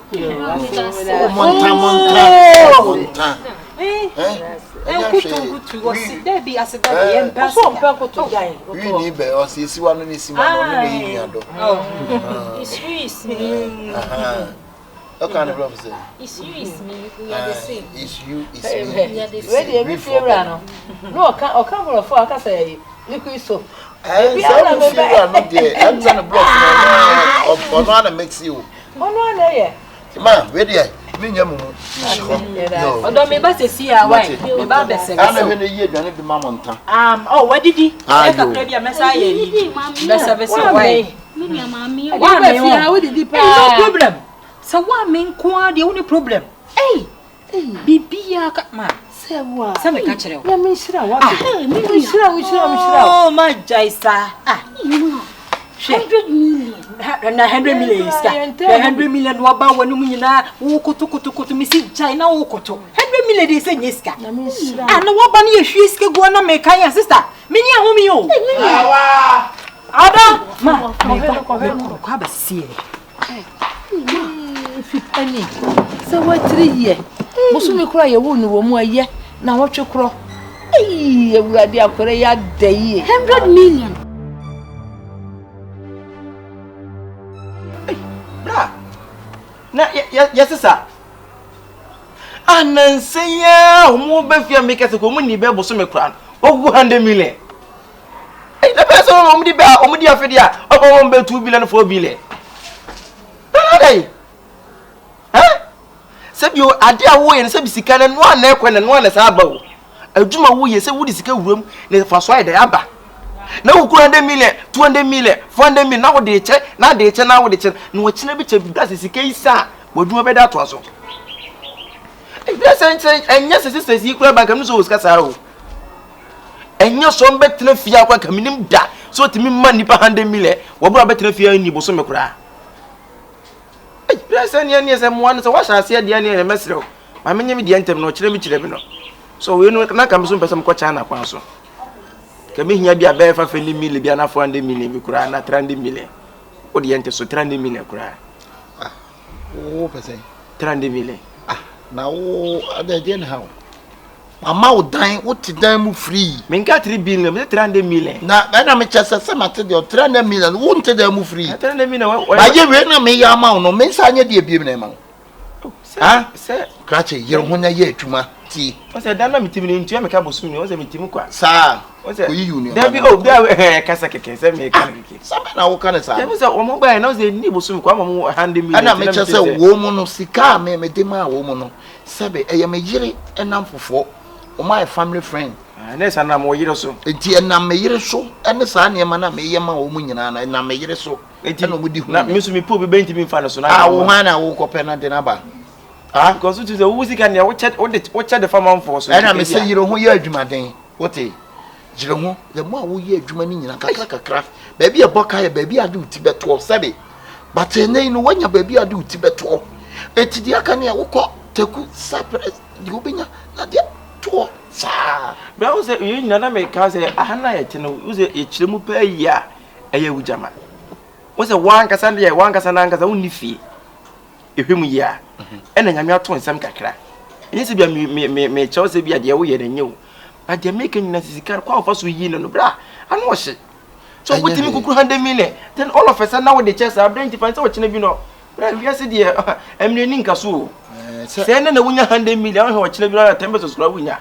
monta anya hwe Debi aseda ye mpa so mpa ko to jan wi ni be o si si wa no ni si ma no ni be yin ado is what kind of love say is me we are the same is you is we me are the we same dey me favorite no o ka for aka say liquid soap I so feel no dey I'm trying to block no no na mix you ono na ye ma we dey me nya mu odo me ba sesi a why me ba be se ana me ye dwane bi ma monta wadidi e ka kra bia mesa ye ni be service why me nia mami wa me fi a we di pa no problem so wa me nko a de woni problem bibia ka ma sewa se me ka kire ya me shira wa me shira oh my jaisa 100 million na 100 million iska 100 million wa ba wani mu nyina wo kutu mi si China wo kutu 100 million de se nyeska na me shira ana wa ba na ye hwie iska go na me kan ya sister me ni ahomi o awa ada ma ko ba sie fitani se wa 3 year musu me kura ye wo ni wo mu aye na wo twekro ewurade akore ya daye 100 million na yes sir anansenya omo be fia make se ko mu ni be boso me kura ogu 100 million na be so omo di afedi a omo be 2 billion 4 billion dai sebi o ade a wo ye se bi sika na no ana ekwe na no ana sa ba wo adwuma wo ye se wo di sika wuram na fa so ai da aba na wo kura 100 million 200 million 400 million na wo de che na de che na wo de che na wo china bi che gas sika isa wadwuma be da to aso Present and yes, sisters equal bank and so scasaro. And your son better fear what coming da. So to me money per 100 million. What better fear in Yibosoma cry? Present yes and one so what I said the end of the mesro. I mean the anthem no children. So we know can come soon for some cochana council. Come here be a bear for 50 million, be an 400 million, we cry not 30 million. What the enter so 30 million cry. Oh, per se. 30 million. Now, again, how? Mama would dine, what to dine free. Men got 3 billion, 300 million. Now, I'm just a summer to 300 million, won't tell them free. 300 million. I give you me your amount, no men sign your dear baby. Ah, sir, Cratchy, you're 1 year to my tea. What's a dynamic meeting into a cabo soon? Was a meeting? Sir, what's that? You There be oh, there, Casaka, send me a can. Something I will kind of say. There was a woman by now, they need soon come handy me. And I make just a woman of Sika, me, Dema woman. Sabe, I am a year and I'm for 4. My family friend. And yes, and I'm more years so. A dear Namay so, and the son, Yamana, Mayama, woman, and Namay so. It would do not miss me, poor baby, me fan. So now, I woke up and Denaba. Ah, because it is a woozy can you watch the farm for. And I may say you don't hear Jumadin. What a Jiromo, the more we hear Jumani in a craft. Baby a boca, baby, I do Tibet 12 Sabi. But a name when your baby I do Tibet 12. It's the Akania who call Teku Sapres, Yubinia, not yet 12. Sir, but was it you none make cause a Hana, was it a Chimupe ya, a Yujama? Was a one Cassandia, one Cassananga's only fee. If him ya. And then I'm out to some cacra. It is to be me chose to be a dear way than you. But they're making necessary call for sweet in the bra and wash it. So what do you cook 100 million? Then all of us are now the chest are brain to find so much, you know. Well, yes, dear, I'm leaning Casu. Send a winner 100 million or children tempers of slow winner.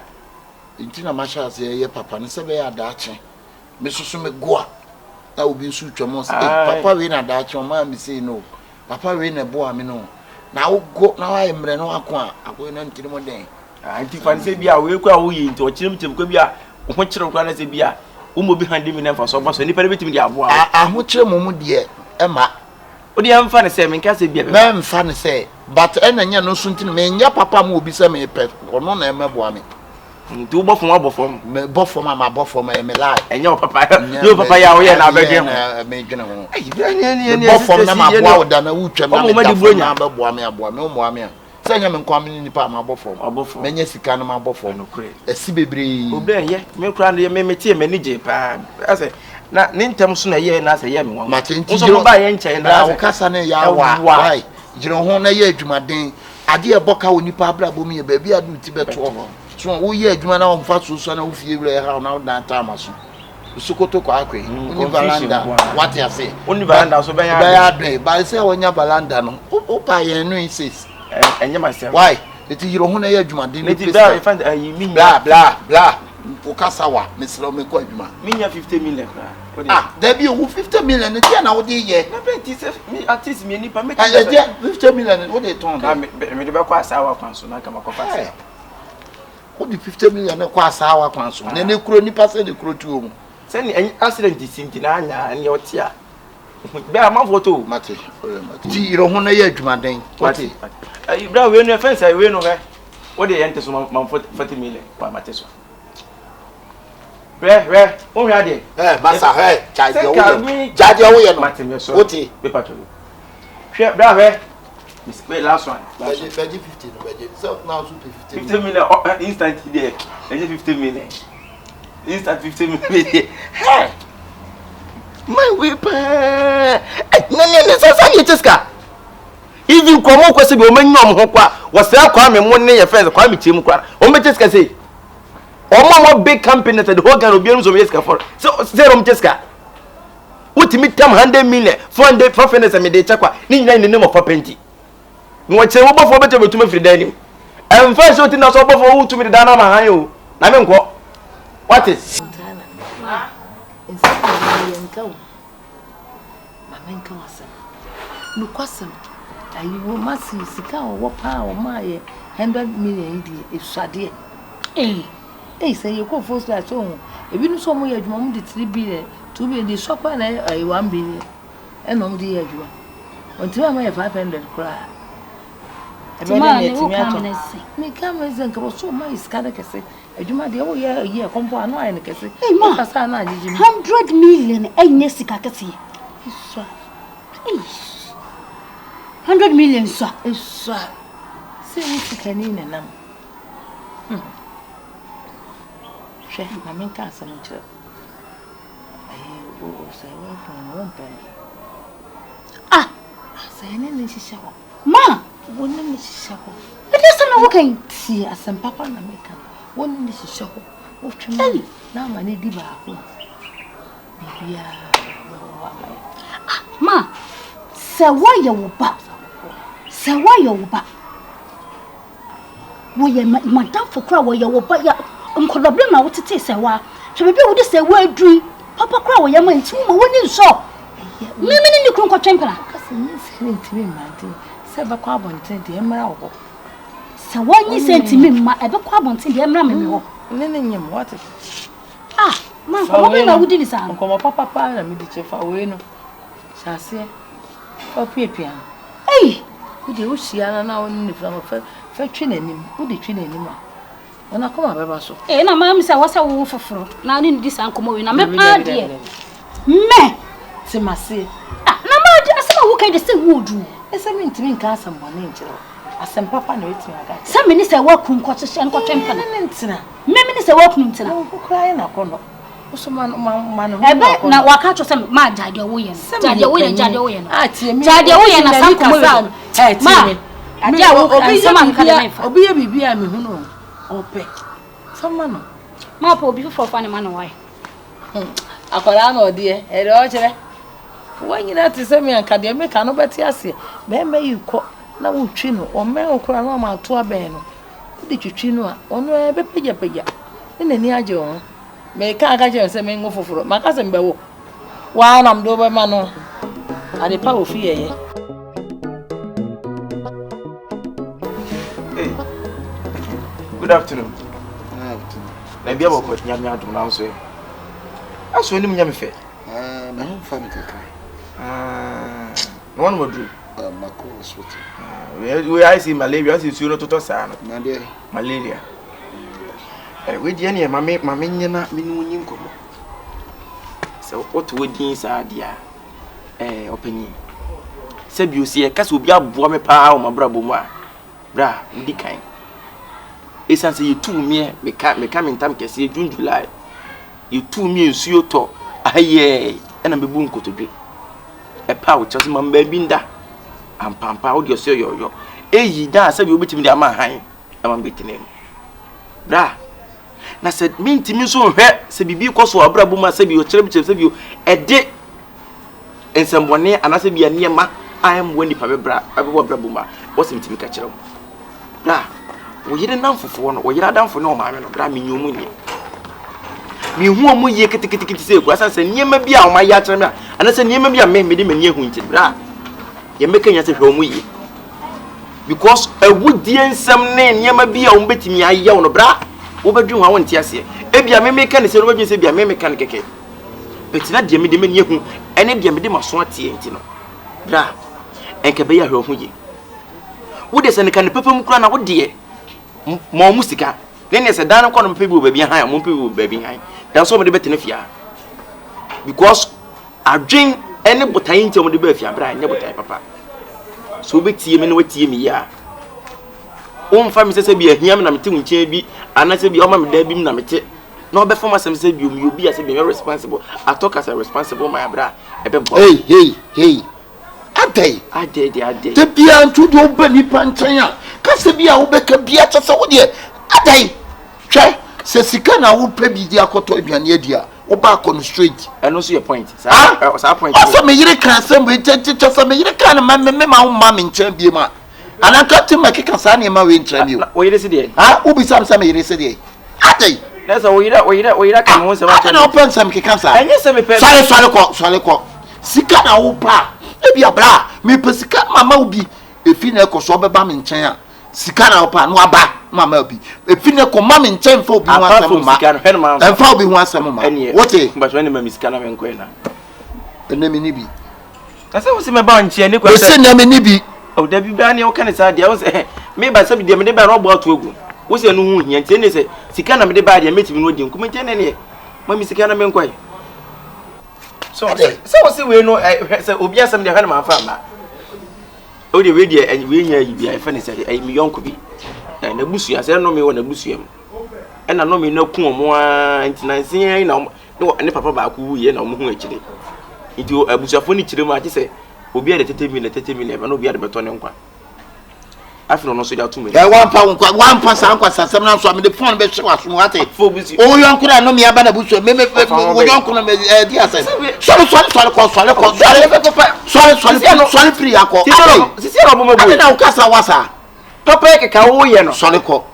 Intina Masha say, Papa, and say, I dache. Mrs. Sumegoa. That would be such a most. Papa win a dache, or mammy say no. Papa win a boy, I know. Now go now I am Reno Aqua, I go into the morning. I think fancy be a week away into a chim to Gobia, which of Granite Bia, who will be handing me for so much any permit me. I much a moment, dear Emma. What do you have fun saying? Can say, I'm fun say, but and no soon to me, your papa will be some pet or no name of woman. Do both from both for my both for my life, and your papa, your papa, and I beg both from them are more than a wood and no Send him coming in the palm above for many Sicanama above for no crate. A Sibibri, Obey, me cry, me tea, many J. I say, not Nintam soon a year and as a young one. Martin, you buy and chain, our Cassane Yawa, why? You don't want a year to my day. I dear Boca when you pabla boomy, baby, I do Tibet over. So, oh, yeah, you are now fast to son of you how now that time. Sukoto Quaque, Univalanda, what you say? Univalanda, so by but I say when you're Balanda, oh, by and insists. And you myself, why? It is your own age, man. Didn't find you mean blah, blah, blah. Okasawa, Miss Romequima. Mean 50 million. Ah, there be 50 million a year now, dear. Me at least me, 50 million. What they told me about our council, I come across. What the 50 million across our council? Then they couldn't pass the crew to send any accident is in Tinana and your tear. Bear my photo, Matty. You don't want to hear to my day. What is you brought when your fence? I win over. What they enter some 40 million by Mattis. Where? Oh, we had it. Massa, hey, Judge, away, Martin, what is paper to you? Brave. Wait, last one. 50. So now 50 million instant there. 50 million. Instant 50 million. Hey! My whipper! No, if you come up with a woman, was there coming one day, a friend, a team cry. Oh, Jessica say, oh, more big company that the whole can be of Jessica for. So, Zero Jessica. What to meet them 100 million, 400 profits and they check what, in the name of Papenty. What's a over for better to me for Daniel? And first, what in us over for who to me the Dana Mahayo. I mean, what is? You must see Sika or power, my 100 million if Sadia. Eh, say you go first at home. If you know so much, Mom did 3 billion, 2 billion, the shopper and 1 billion, and on the edge. Until I may 500 cry. Me come as and go so my scanner kese. Adwuma de wo ye kompo ano aye ne kese. Kasa na agiji 100 million enye sika kese. Iswa. 100 million so. Iswa. Se ni sika ni nenam. She ma men ka asa no kire. Ayi o say won pen. Ah, say ni shisha ho. Ma, woni ni shisha ho. e dey say na wo kan Si asem papa na meka. Woni ni shisha ho. Wo twema na ma ne di ba ho. Bibia. Ma, se wo ye wo ba. Se wo ye wo ba. Wo ye madam for kra wo ye wo ba ya nkodoble na wo tete se wa. Hwe bibia wo de se wo aduri. Papa kra wo ye ma nti wo woni nso. Mimi ni kru nko twempra. Kase ni sentimi mante. Se ba kwa bonten de emra wo. Se wo nyi sentimi ma e be kwa bonten de emra me wo. Ne nyem what? Ah, man, ko be na wudi ni sa. Nko papa na mi di chefa we no. Sase. Opiepia. Ei, Wo de wo hia na woni ni fra fa twi nanim. Wo de twi nanim a. Ona koma beba so. na ma mi se wo se wo foforo. Na ni di sa nkomo we na me pa de. Me. Timase. Ah, na ma di asema wo kai de se wo du. Ese mi ntimi nka asem bone nkyere. Asem papa na wetimi aga. Se me ni se wo ku nko kyekye nko twempa na. Ne ntina. Me ni se wo ku ntina. Wo kura na kono. Wo man Ebe na waka cho se ma jade wo ye no. Jade wo ye no. Ah, tie mi. Jade wo ye na sa nkomo we. Eh, tie mi. Ade a wo kan se man ka de mefa. Obi ye bibia me hu no. Ope. Sama no. Ma pa obi fofo fa ne ma no wai. Akola na ode e de o kire. Wanyina te se me anka de me ka no beti ase. Me yi ko na wo twi no. O me okura no ma to aben no. De twitwi no a ono e be pagya. Ne nani age o. Me ka aka je se me ngo foforo. Maka se mbe wo. Wa na mdo be ma no. Ade pa ofi ye. Hey. Good afternoon. Na bia boko nyamya adum na so. Aso ni mnyame fe. Na ho fa me kaka. No one would do. Mako sweet. We I see malaria, I see you not to sana. Malaria. We di ene mame nyena minu nyin komo. So what we din sa dia opani. Se bi osi e kasa obi aboa me pa o mabra bomu a. Bra, ndi kan. Esan se yitu me ka mentam kese June July. Yitu me nsuo to. Aye, ena mebu nkotodwe. E pa wo chose mam ba bi nda. Ampampa wo de so yo. Eyi da se bi obetimi de ama han. Ama betinem. Bra. Na se mintimi so hwe se bibi koso abra buma se bi o kyerem se bi e de ensembone anase bi anema am woni pa bebra abebo abra buma wo se mintimi ka kyerem. Bra. Wo yire namfofo no wo yire adamfo no ma me no bra menyomu ni. Mi hu omo ye ketekete se ku asan se niema bi a o ma ya kyerem a anase niema bi a me de mani ehu nti bra. Ye meka nya se hwe omo ye. Because a woodie nsem ne niema bi a o mbetimi aye wo no bra. Wo badwu ha won ti ase e bia me meka ne se ro badwu se bia me meka ne keke betina de me de mani ehu ene de me de maso atie nti no bra enke be ya hwe hu ye wo de se ne kan pepam kura na wo de mo musika ne se dan ko no pebi wo babi han mo pebi wo babi han dan so me de betene fia because adwen ene botai nti mo de ba fia bra ene botai papa so betie me ne watie me ya on fa mi se bi ahiam na mete nche bi anase bi o ma me da bi na mete na obe form asem se bi obi ase bi responsible I talk as a responsible my bra e be Hey adai te bia ntu do ba ni pantan a ka se bia wo be ka bia che se wo de adai hwe se sika na wo pa bi di akoto aduane adi a wo ba ko straight no so your point sa point so me yire kan se me che se me yire kan ma me ma wo ma me nchan bi ma anaka te makika sa ne ma we nchan mi wo yire se de ubi sam me yire se de adai nessa wo yire kan ho se ma na open sam kika sa enye se me pe sale ko sika na wo pa e bia bra me pe sika mama obi efi na ko so beba me nchan a sika na wo pa no aba mama obi efi na ko mama nchan fa obi ho asem ma enfa obi ho asem ma wote but when me sika na me nko na enemi ni bi asa wo se me ba nche ni ko se na me ni bi o da bi ba ne o kan sa dia o se me ba sabi de me de ba no bo ato egu wo se no hu hia ntie ne se sika na me de ba de metimi no di nkum ntie ne ne mami sika na me nkwai so wo se we no se obi asem de hwa na ma fa ma o de we de we nya yi bia e fa ne se ai mi yonko bi na busu ya se no me wo na busu yam e na no me na ku omo a ntinansen na ne papa ba ku ye na omo hu akire nti abusuafo ni kire mu a se obi ade tete mi e ba no obi ade beto ne nkwa afino no so ja tu me wampa sankwa sasem na so me de phone be hwe waso wate o yonko na no me aba na busu me o yonko na me di ase sorry free akọ sisi na obo mabu na ukasa wasa papa ke ka wo ye no sorry ko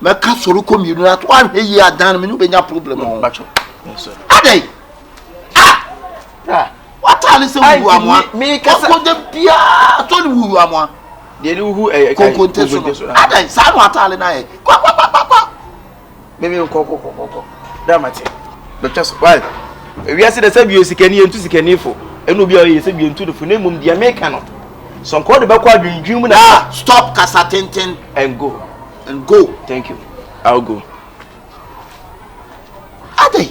me ka sorry ko mi nu ato an he yi adan me no be nya problem o bacho adai what are se wu amwa me kasa ko de bia to ni wu amwa de ni wu konkonteso adai sa no atale na e kwa me ko damati doctor why we are see the sabi sikani entu sikani fo eno bia ye sabi entu de fo na mum dia make no sonko de bakwa adwindwin mu na stop kasa tenten and go thank you I'll go adai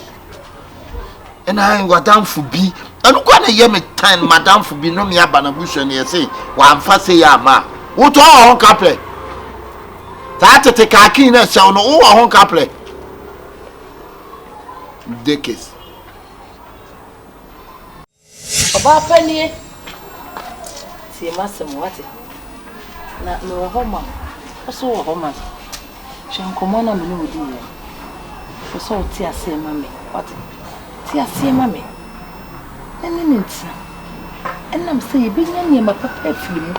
and I wadam fu bi anu kwa na ye me time madam fu bi no me aba na busu na ye say wa amfa say ya ma wo to ho kaple ta tete ka kin na sha no wo ho kaple dekes Obafani si masem wate na no homa oso homa shankomo na me no di ye oso ti ase mame wate ti ase mame nene nti enam se ye benya ne ma papa afiri mu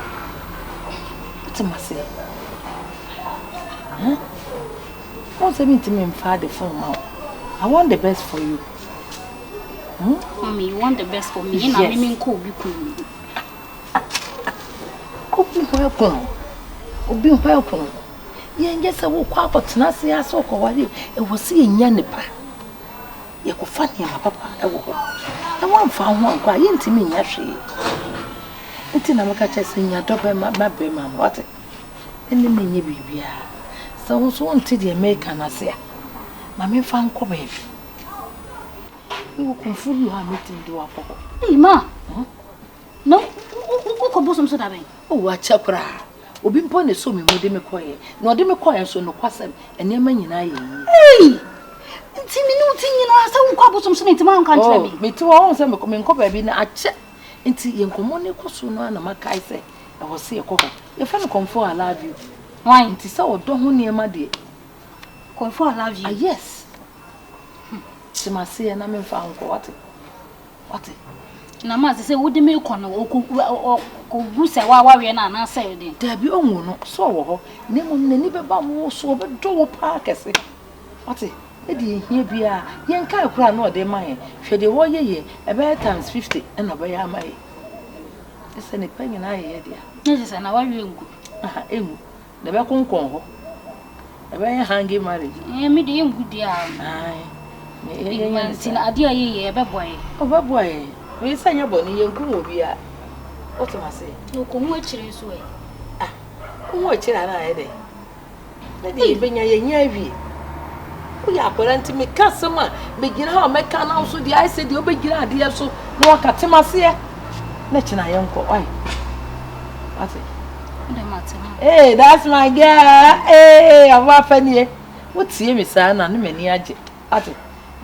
ti mase what's the mean to me mfa the phone now I want the best for you. Mommy, you want the best for me? Yes. And I mean, cool, be cool. Obi welcome. Yes, I will quite but not see us so quality. It was seeing Yanipa. You could find him, papa. I won't find one quite into me, actually. Until I'm catching your daughter, my baby, man, what? And the mini baby. So, wanted the American, I say. Mammy found Kobe. You will confirm you are meeting to our papa. Hey, ma. No, who could bosom so that way? Oh, a chapra. Obin pone so me de me koye. No de me koye so no kwasem. Ene ma nyina ye. Hey! Nti me no tin nyina sa wo kwa bosom so nti ma kan tire me. Me ti wo se me ko me nko ba bi na ache. Nti ye nkomo ne koso no na makai se. E wo se ye koko. Ye fa no comfort I love you. Why? Nti sa wo do ho ne ma de. Comfort I love you. Ah yes. Ma say na me fa nko wate. Na ma say wo de me ko no ko gu se wa we na na say de. Da bi onwu no so wo ho. Ne mo nani be ba wo so be do wo pa kese. Wate. E di ehia bia ye nka akura na ode man hwe de wo ye e be times 50 e no be ya mai. Ese ne pa nyina ye dia. Ne se na wa we ngu. Aha engu. Da be konkon ho. E be hangi marriage. Me de ngu dia. Ai. Me man tin ade aye ye be boy. O be boy. We sanya boni ye ngu obi a. O to ma say. No ko hu akire so e. Ah. Hu akire na ye de. Na de be nya ye nya wi. O ya parent me kasama me gina ha me kana so di I say di obegina ade so na wakatema se na china ye nko oi. Ati. Hey, that's my girl. Hey, Obafani. What see me say na no mani age. Ati.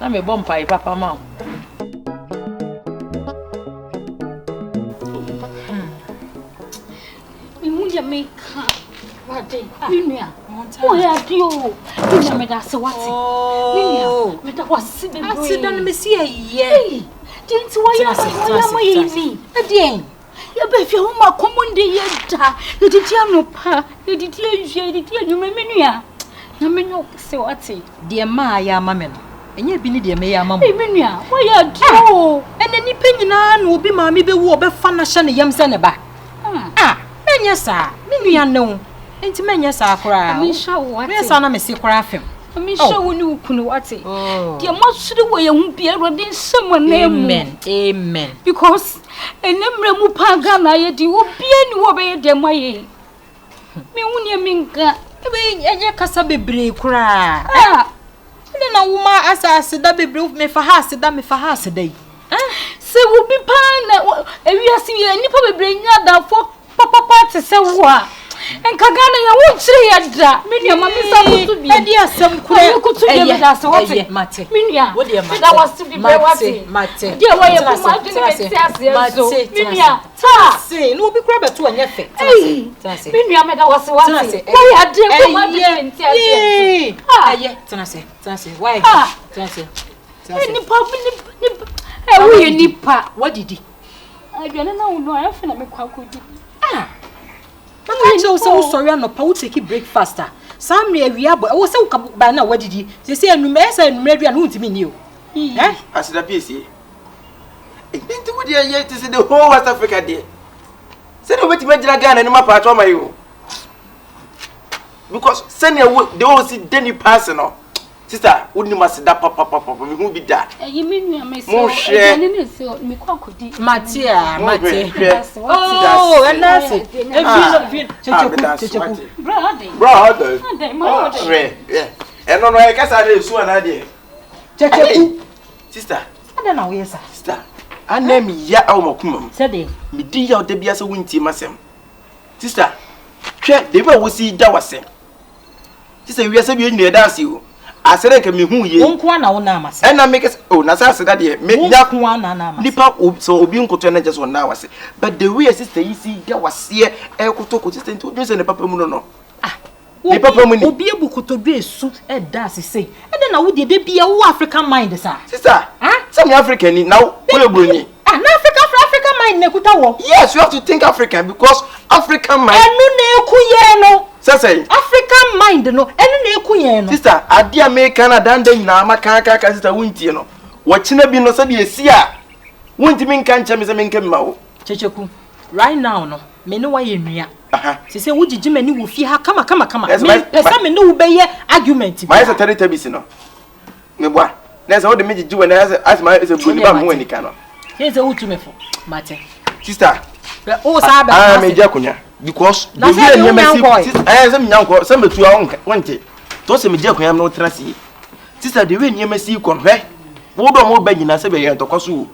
Na me bom pai papa ma. Mi munja me ka. Wade. Minua. Oh ya dio. Minua me da se wate. Minua. Me da wase be. Asidan me see ye. Dinti wa ya ma yi. Adien. Ya be fi ho ma komunde ye da. Ye didi anopa. Ye didi ahwe. Ye didi anwuma minua. Na menyo se wate. De ma ya ma me no. Enye bi ni de me ya ma mo. Minua. Wa ya dio. Ene ni pe nyina na obi ma me be wo obe fa na hye ne yam se ne ba. Enye sa. Minua no. Enti menye sa akora. Me sha wo wate. Me sa na me se kora afem. Me sha wo ni ukunu wate. De ma sure wo ye hu bia ro den nsem na mu. Amen. Because enemre mu paga na ye di wo bia ni wo be ye dem aye. Me wuni minka. Ebe kasa bebre kura. Ah. Ene na wuma asase da bebre me fa ha aseda me fa ha aseda yi. Se wo bi pa na ewiase ye nipa bebre nya da fo papa te se wo a. Enkagana ya wo chire ya da. Me nua ma me sa kutu bi. Edi asem kura. Kutu bi me da se wote. Mate. Me nua. Wo de mate. Da was bi be wate. Mate. Dia wo ye kuma adwene be ti ase so. Me nua. Ta. Se no bi kura beto anya fe. Tenase. Me nua me da was wate. Wo ya de kuma adwene be ti ase. Aye. Tenase. Why? Tenase. Nipa wo ye nipa. What did he? Adwene na wo no afa na me kwa kodi. Mama chose so sorry no pa wo take breakfast. Sam me awia bo wo se wo ka ba na wadidi. Se se enuma esa enuma dua no ntimi ni o. Asida PC. Into what you yet to see the whole West Africa there. Send over to Major Ghana and Mapa to my you. Because send your work, they all see Denny personal. Sister, wouldn't must that papa who be that? You mean me More share. Me kwa kodi. Mate. Oh, and that's it. Brother. Yeah. And no, I guess I did so an idea. Sister. I don't know, yes, sister. I name ya Almakum. Said they. Me dear, there be as a winty masem. Sister, check the way we see that was him. Sister, we are saying you dance you. I said, I can be who you won't na namas. And I make us, oh, Nasa said that, make that one namas. Nipa, so being content just 1 hour. But the way sister, you see, there was here, I could talk consistent to this and the papa muno. Ah, the papa will be able to be a suit and dance, say. And then I would be a African mind, sir. Sister, some African now, we're bringing. An African mind, Nekutawo. Yes, you have to think African because African mind. Say African mind no enu sister adia me Canada dan na maka sister wunti no wachina bi no sabe esia wunti min kan chame se men kemma wo checheku right now no me no wa ye nua se se wugigi mani wo fi ha kama me pesa me no wo beye argument my say territory bisi no me boa na se wo de me gigi we na as my se boni ba mo anika no ye se wutu me fo mate sister o sa ba me jakunya because the way you see some nyanko some betu wonte to se me jakunya no trasi sister the way you see kon hwe wo do mo ba nyina se be ye to kwaso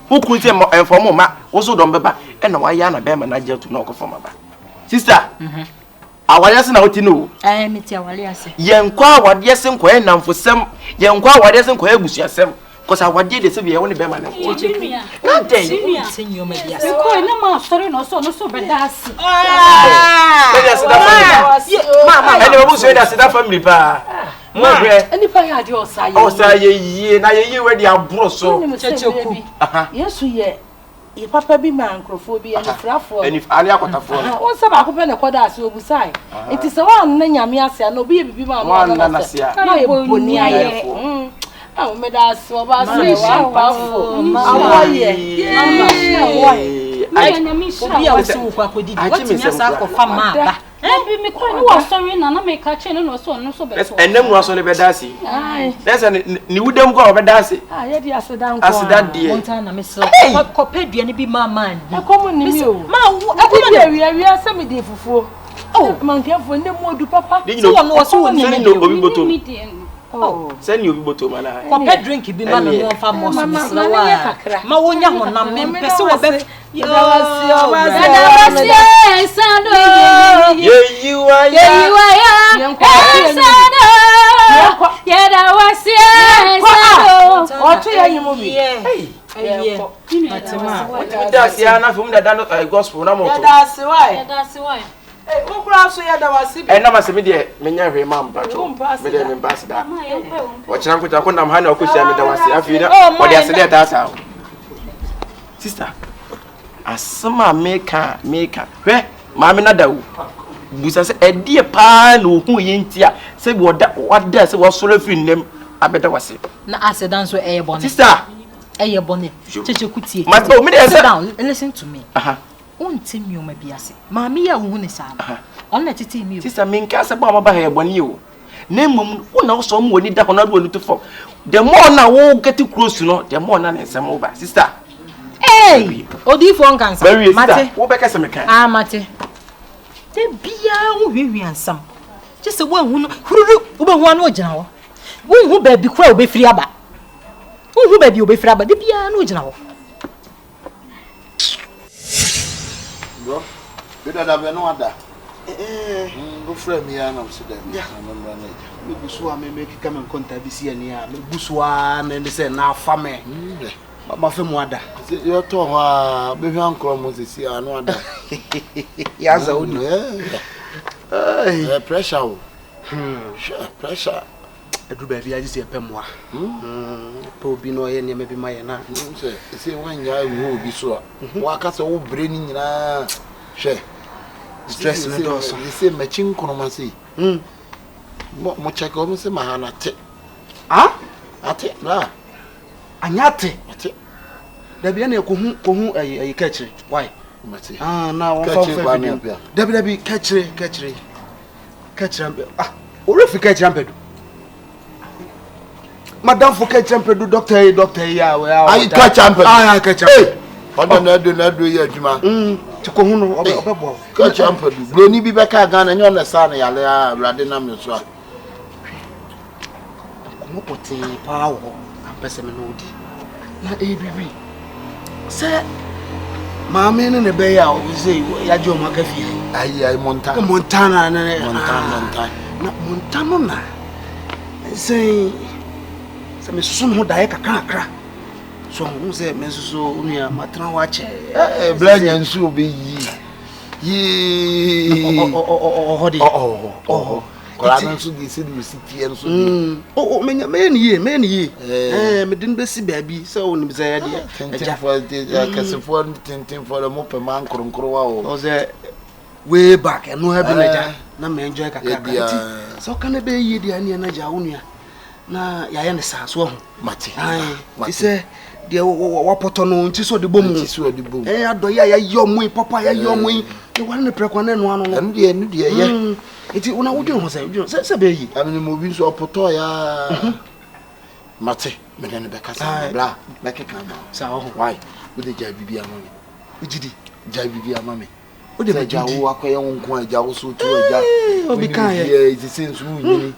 wo ku se inform ma wo so do mbeba e na wa ya na be ma na jetu na okofo ma ba sister awale se na woti no me ti awale ase yenkwa awade se nko e namfosem yenkwa awade se nko e busuasem because awade de se be ye woni be ma na na dey senyo me dia ko na ma sorry no so be das mama ene wo so da seda family pa mo hwe eni pa ya de osaye osaye na ye we de aburo so checheku yesu ye ye papa bi ma nkrofo bi eni frafo eni ali akotafo o se ba ko pe ne koda ase obusai enti se wa na nyame ase na obi ye bibi ma wa na ase na ye boni aye ah me da so ba so wa pafo awoye obi a wo se wo kwa kodidi watimi asa akọfa ma ba bi me kwa ni wa sorry na me ka che no so be so enem wa so le be dasi lesa ni wudem ko be dasi ye di asedan ko asedan die monta na me so ko pedua ni bi ma man e ko mo ni mi o ma wo wi asa me di fufuo oh man ke fo ne mo du papa so wo no so ni me obi boto oh send you obi boto mana ko pe drink bi ma no fa mo so misla wa ma wo nya ho na me pese wo be sando ye you are sando ye da wasi sando o to ya yimu bi matema dasi ana fum da dan gospel na moto dasi why wo kura so ya da wasi bi na masemi de menya hwe ma mpa to me de me pass da wo chira nkuta ko nam ha na okosia me da wasi afi na wo de asede ta sa sister asama meka hwe maame na dawo busa se edie pa na ohu yentia se bi wada se wo soro fi nnem abeda wasi na asedan so bone sister bone cheche kutie ma o me de sit down listen to me unti mi o ma biase maame ya hu ne sa on na titi mi o sister minka se ba ma ba bone o na mmom wo na wo so mo ni da ho na do ni to fo the more na wo get close no the more na nsem wo ba sister hey odi fo nkansa mate wo be kase me kan mate te bia wo hwehwe ansam je se wo hu no hururu wo be hu anu ogina wo wo hu ba bi kura wo be firi aba wo hu ba bi wo be firi aba de bia anu ogina wo bro bida da be no ada go frame me ya na so da bi me busu a me make come and contact bi si ani a me busu a na ne se na afa me ma fe mu ada yo to ha be hwan kro mo si anu ada ya za odi pressure o pressure edu ba bi aji se pe mo a po bi no ye ne me bi ma ye na se wan ya wo bi so a wa ka se wo bre ni nyina hwe stress ne do so se machin kono ma se mo check o mo se ma ha na te ate na anyate ate da bi na ko hu ayi kachire why mate na won fa video da bi kachire o refi kachire ampedu madam for kachire ampedu doctor ya we ayi kachire ampedu kachire odo na do ya adwuma ti ko hu no obebo kachire ampedu broni bi be ka Ghana nyo na sa na yale awrade na me so a ko pote pa wo ampese me no di na ABB se maame ne be ya o say ya jo ma ka fi ayi montana na say me susun ho dae kakra so hu say me susu nua matran wa che blanya nsu obi yi hodi kola na nsu gi sidi tie nsu di me ni ye me din be si baabi say onim say ya de kasefo tintin for the mope man kronkro wa o say way back no have na na me enjoy kakra so kana be yi de ani na ja wonua na ya ne sa so ho mate say de wapoto no nti so de bom ado ya yomu papa ya yomu e wan ne prekwa na no ano no enu de ye iti una wudun ho se be yi amini mo bi so poto ya mate me ne be kasa bla make kan ma sa ho why we de ja bibia ma me ujidi ja bibia ma me o de ja wo akoye wonko ja wo so tu ja obi kan ye iti sensu nyini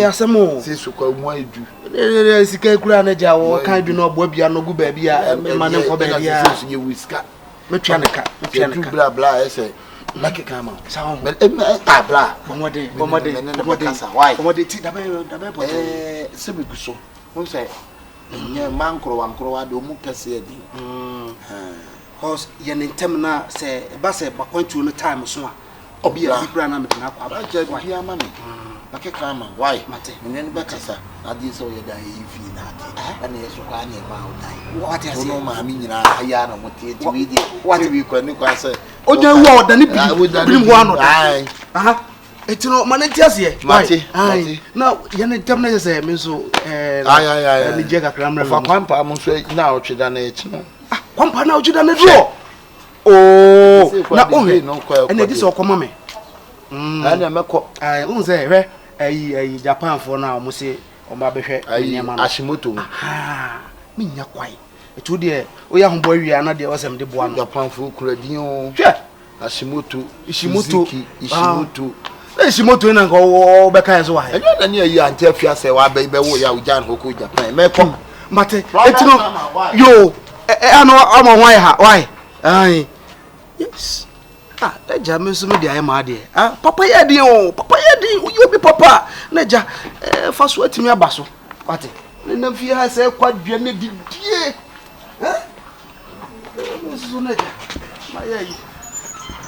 asemo se so kwa mu edu sika kura na ja wo kan bi no obo bia no gu ba bia ma ne ko ba bia se ye wiska metwa ne ka bla bla ese make kan ma sa ho bla bomode ti da ba se be guso won say nye man kro wa do mu pese edi cause ye ntem na se ba se ba kwantu no time so a obi a bikura na me na kwa ba ja bia ma me make kan ma why mate me ne be kasa adi so ye da yifi na ati ana yeso kwa ne ma o dai what is no ma mi nyina aya na mo tie ti we die what we kwani kwa say oja wo oda ni bi mu ano da etino manenti ase mate na ye ne ntem na say me so ni je kakra mra fa kwampa mo so na o tweda na echi no kwampa na o tweda na do na o he ene di so koma me ana meko unze hwe ayi Japan for na mo se o ma behwe nyama no ashimoto me nya kwai etu de o ya hombo wi ana de wasem de boa no Japan for kura din o hwe ashimoto ishimoto na ngo be kan so wa enyo na ne ayi ante afia se wa be wo ya ujan hoko Japan meko mate etino yo ano amo why yes eja me so me dia ma de papa ya din o you be papa na ja fa so atimi aba so wate na fi ha se kwadua na didie me so na ja ma ya yi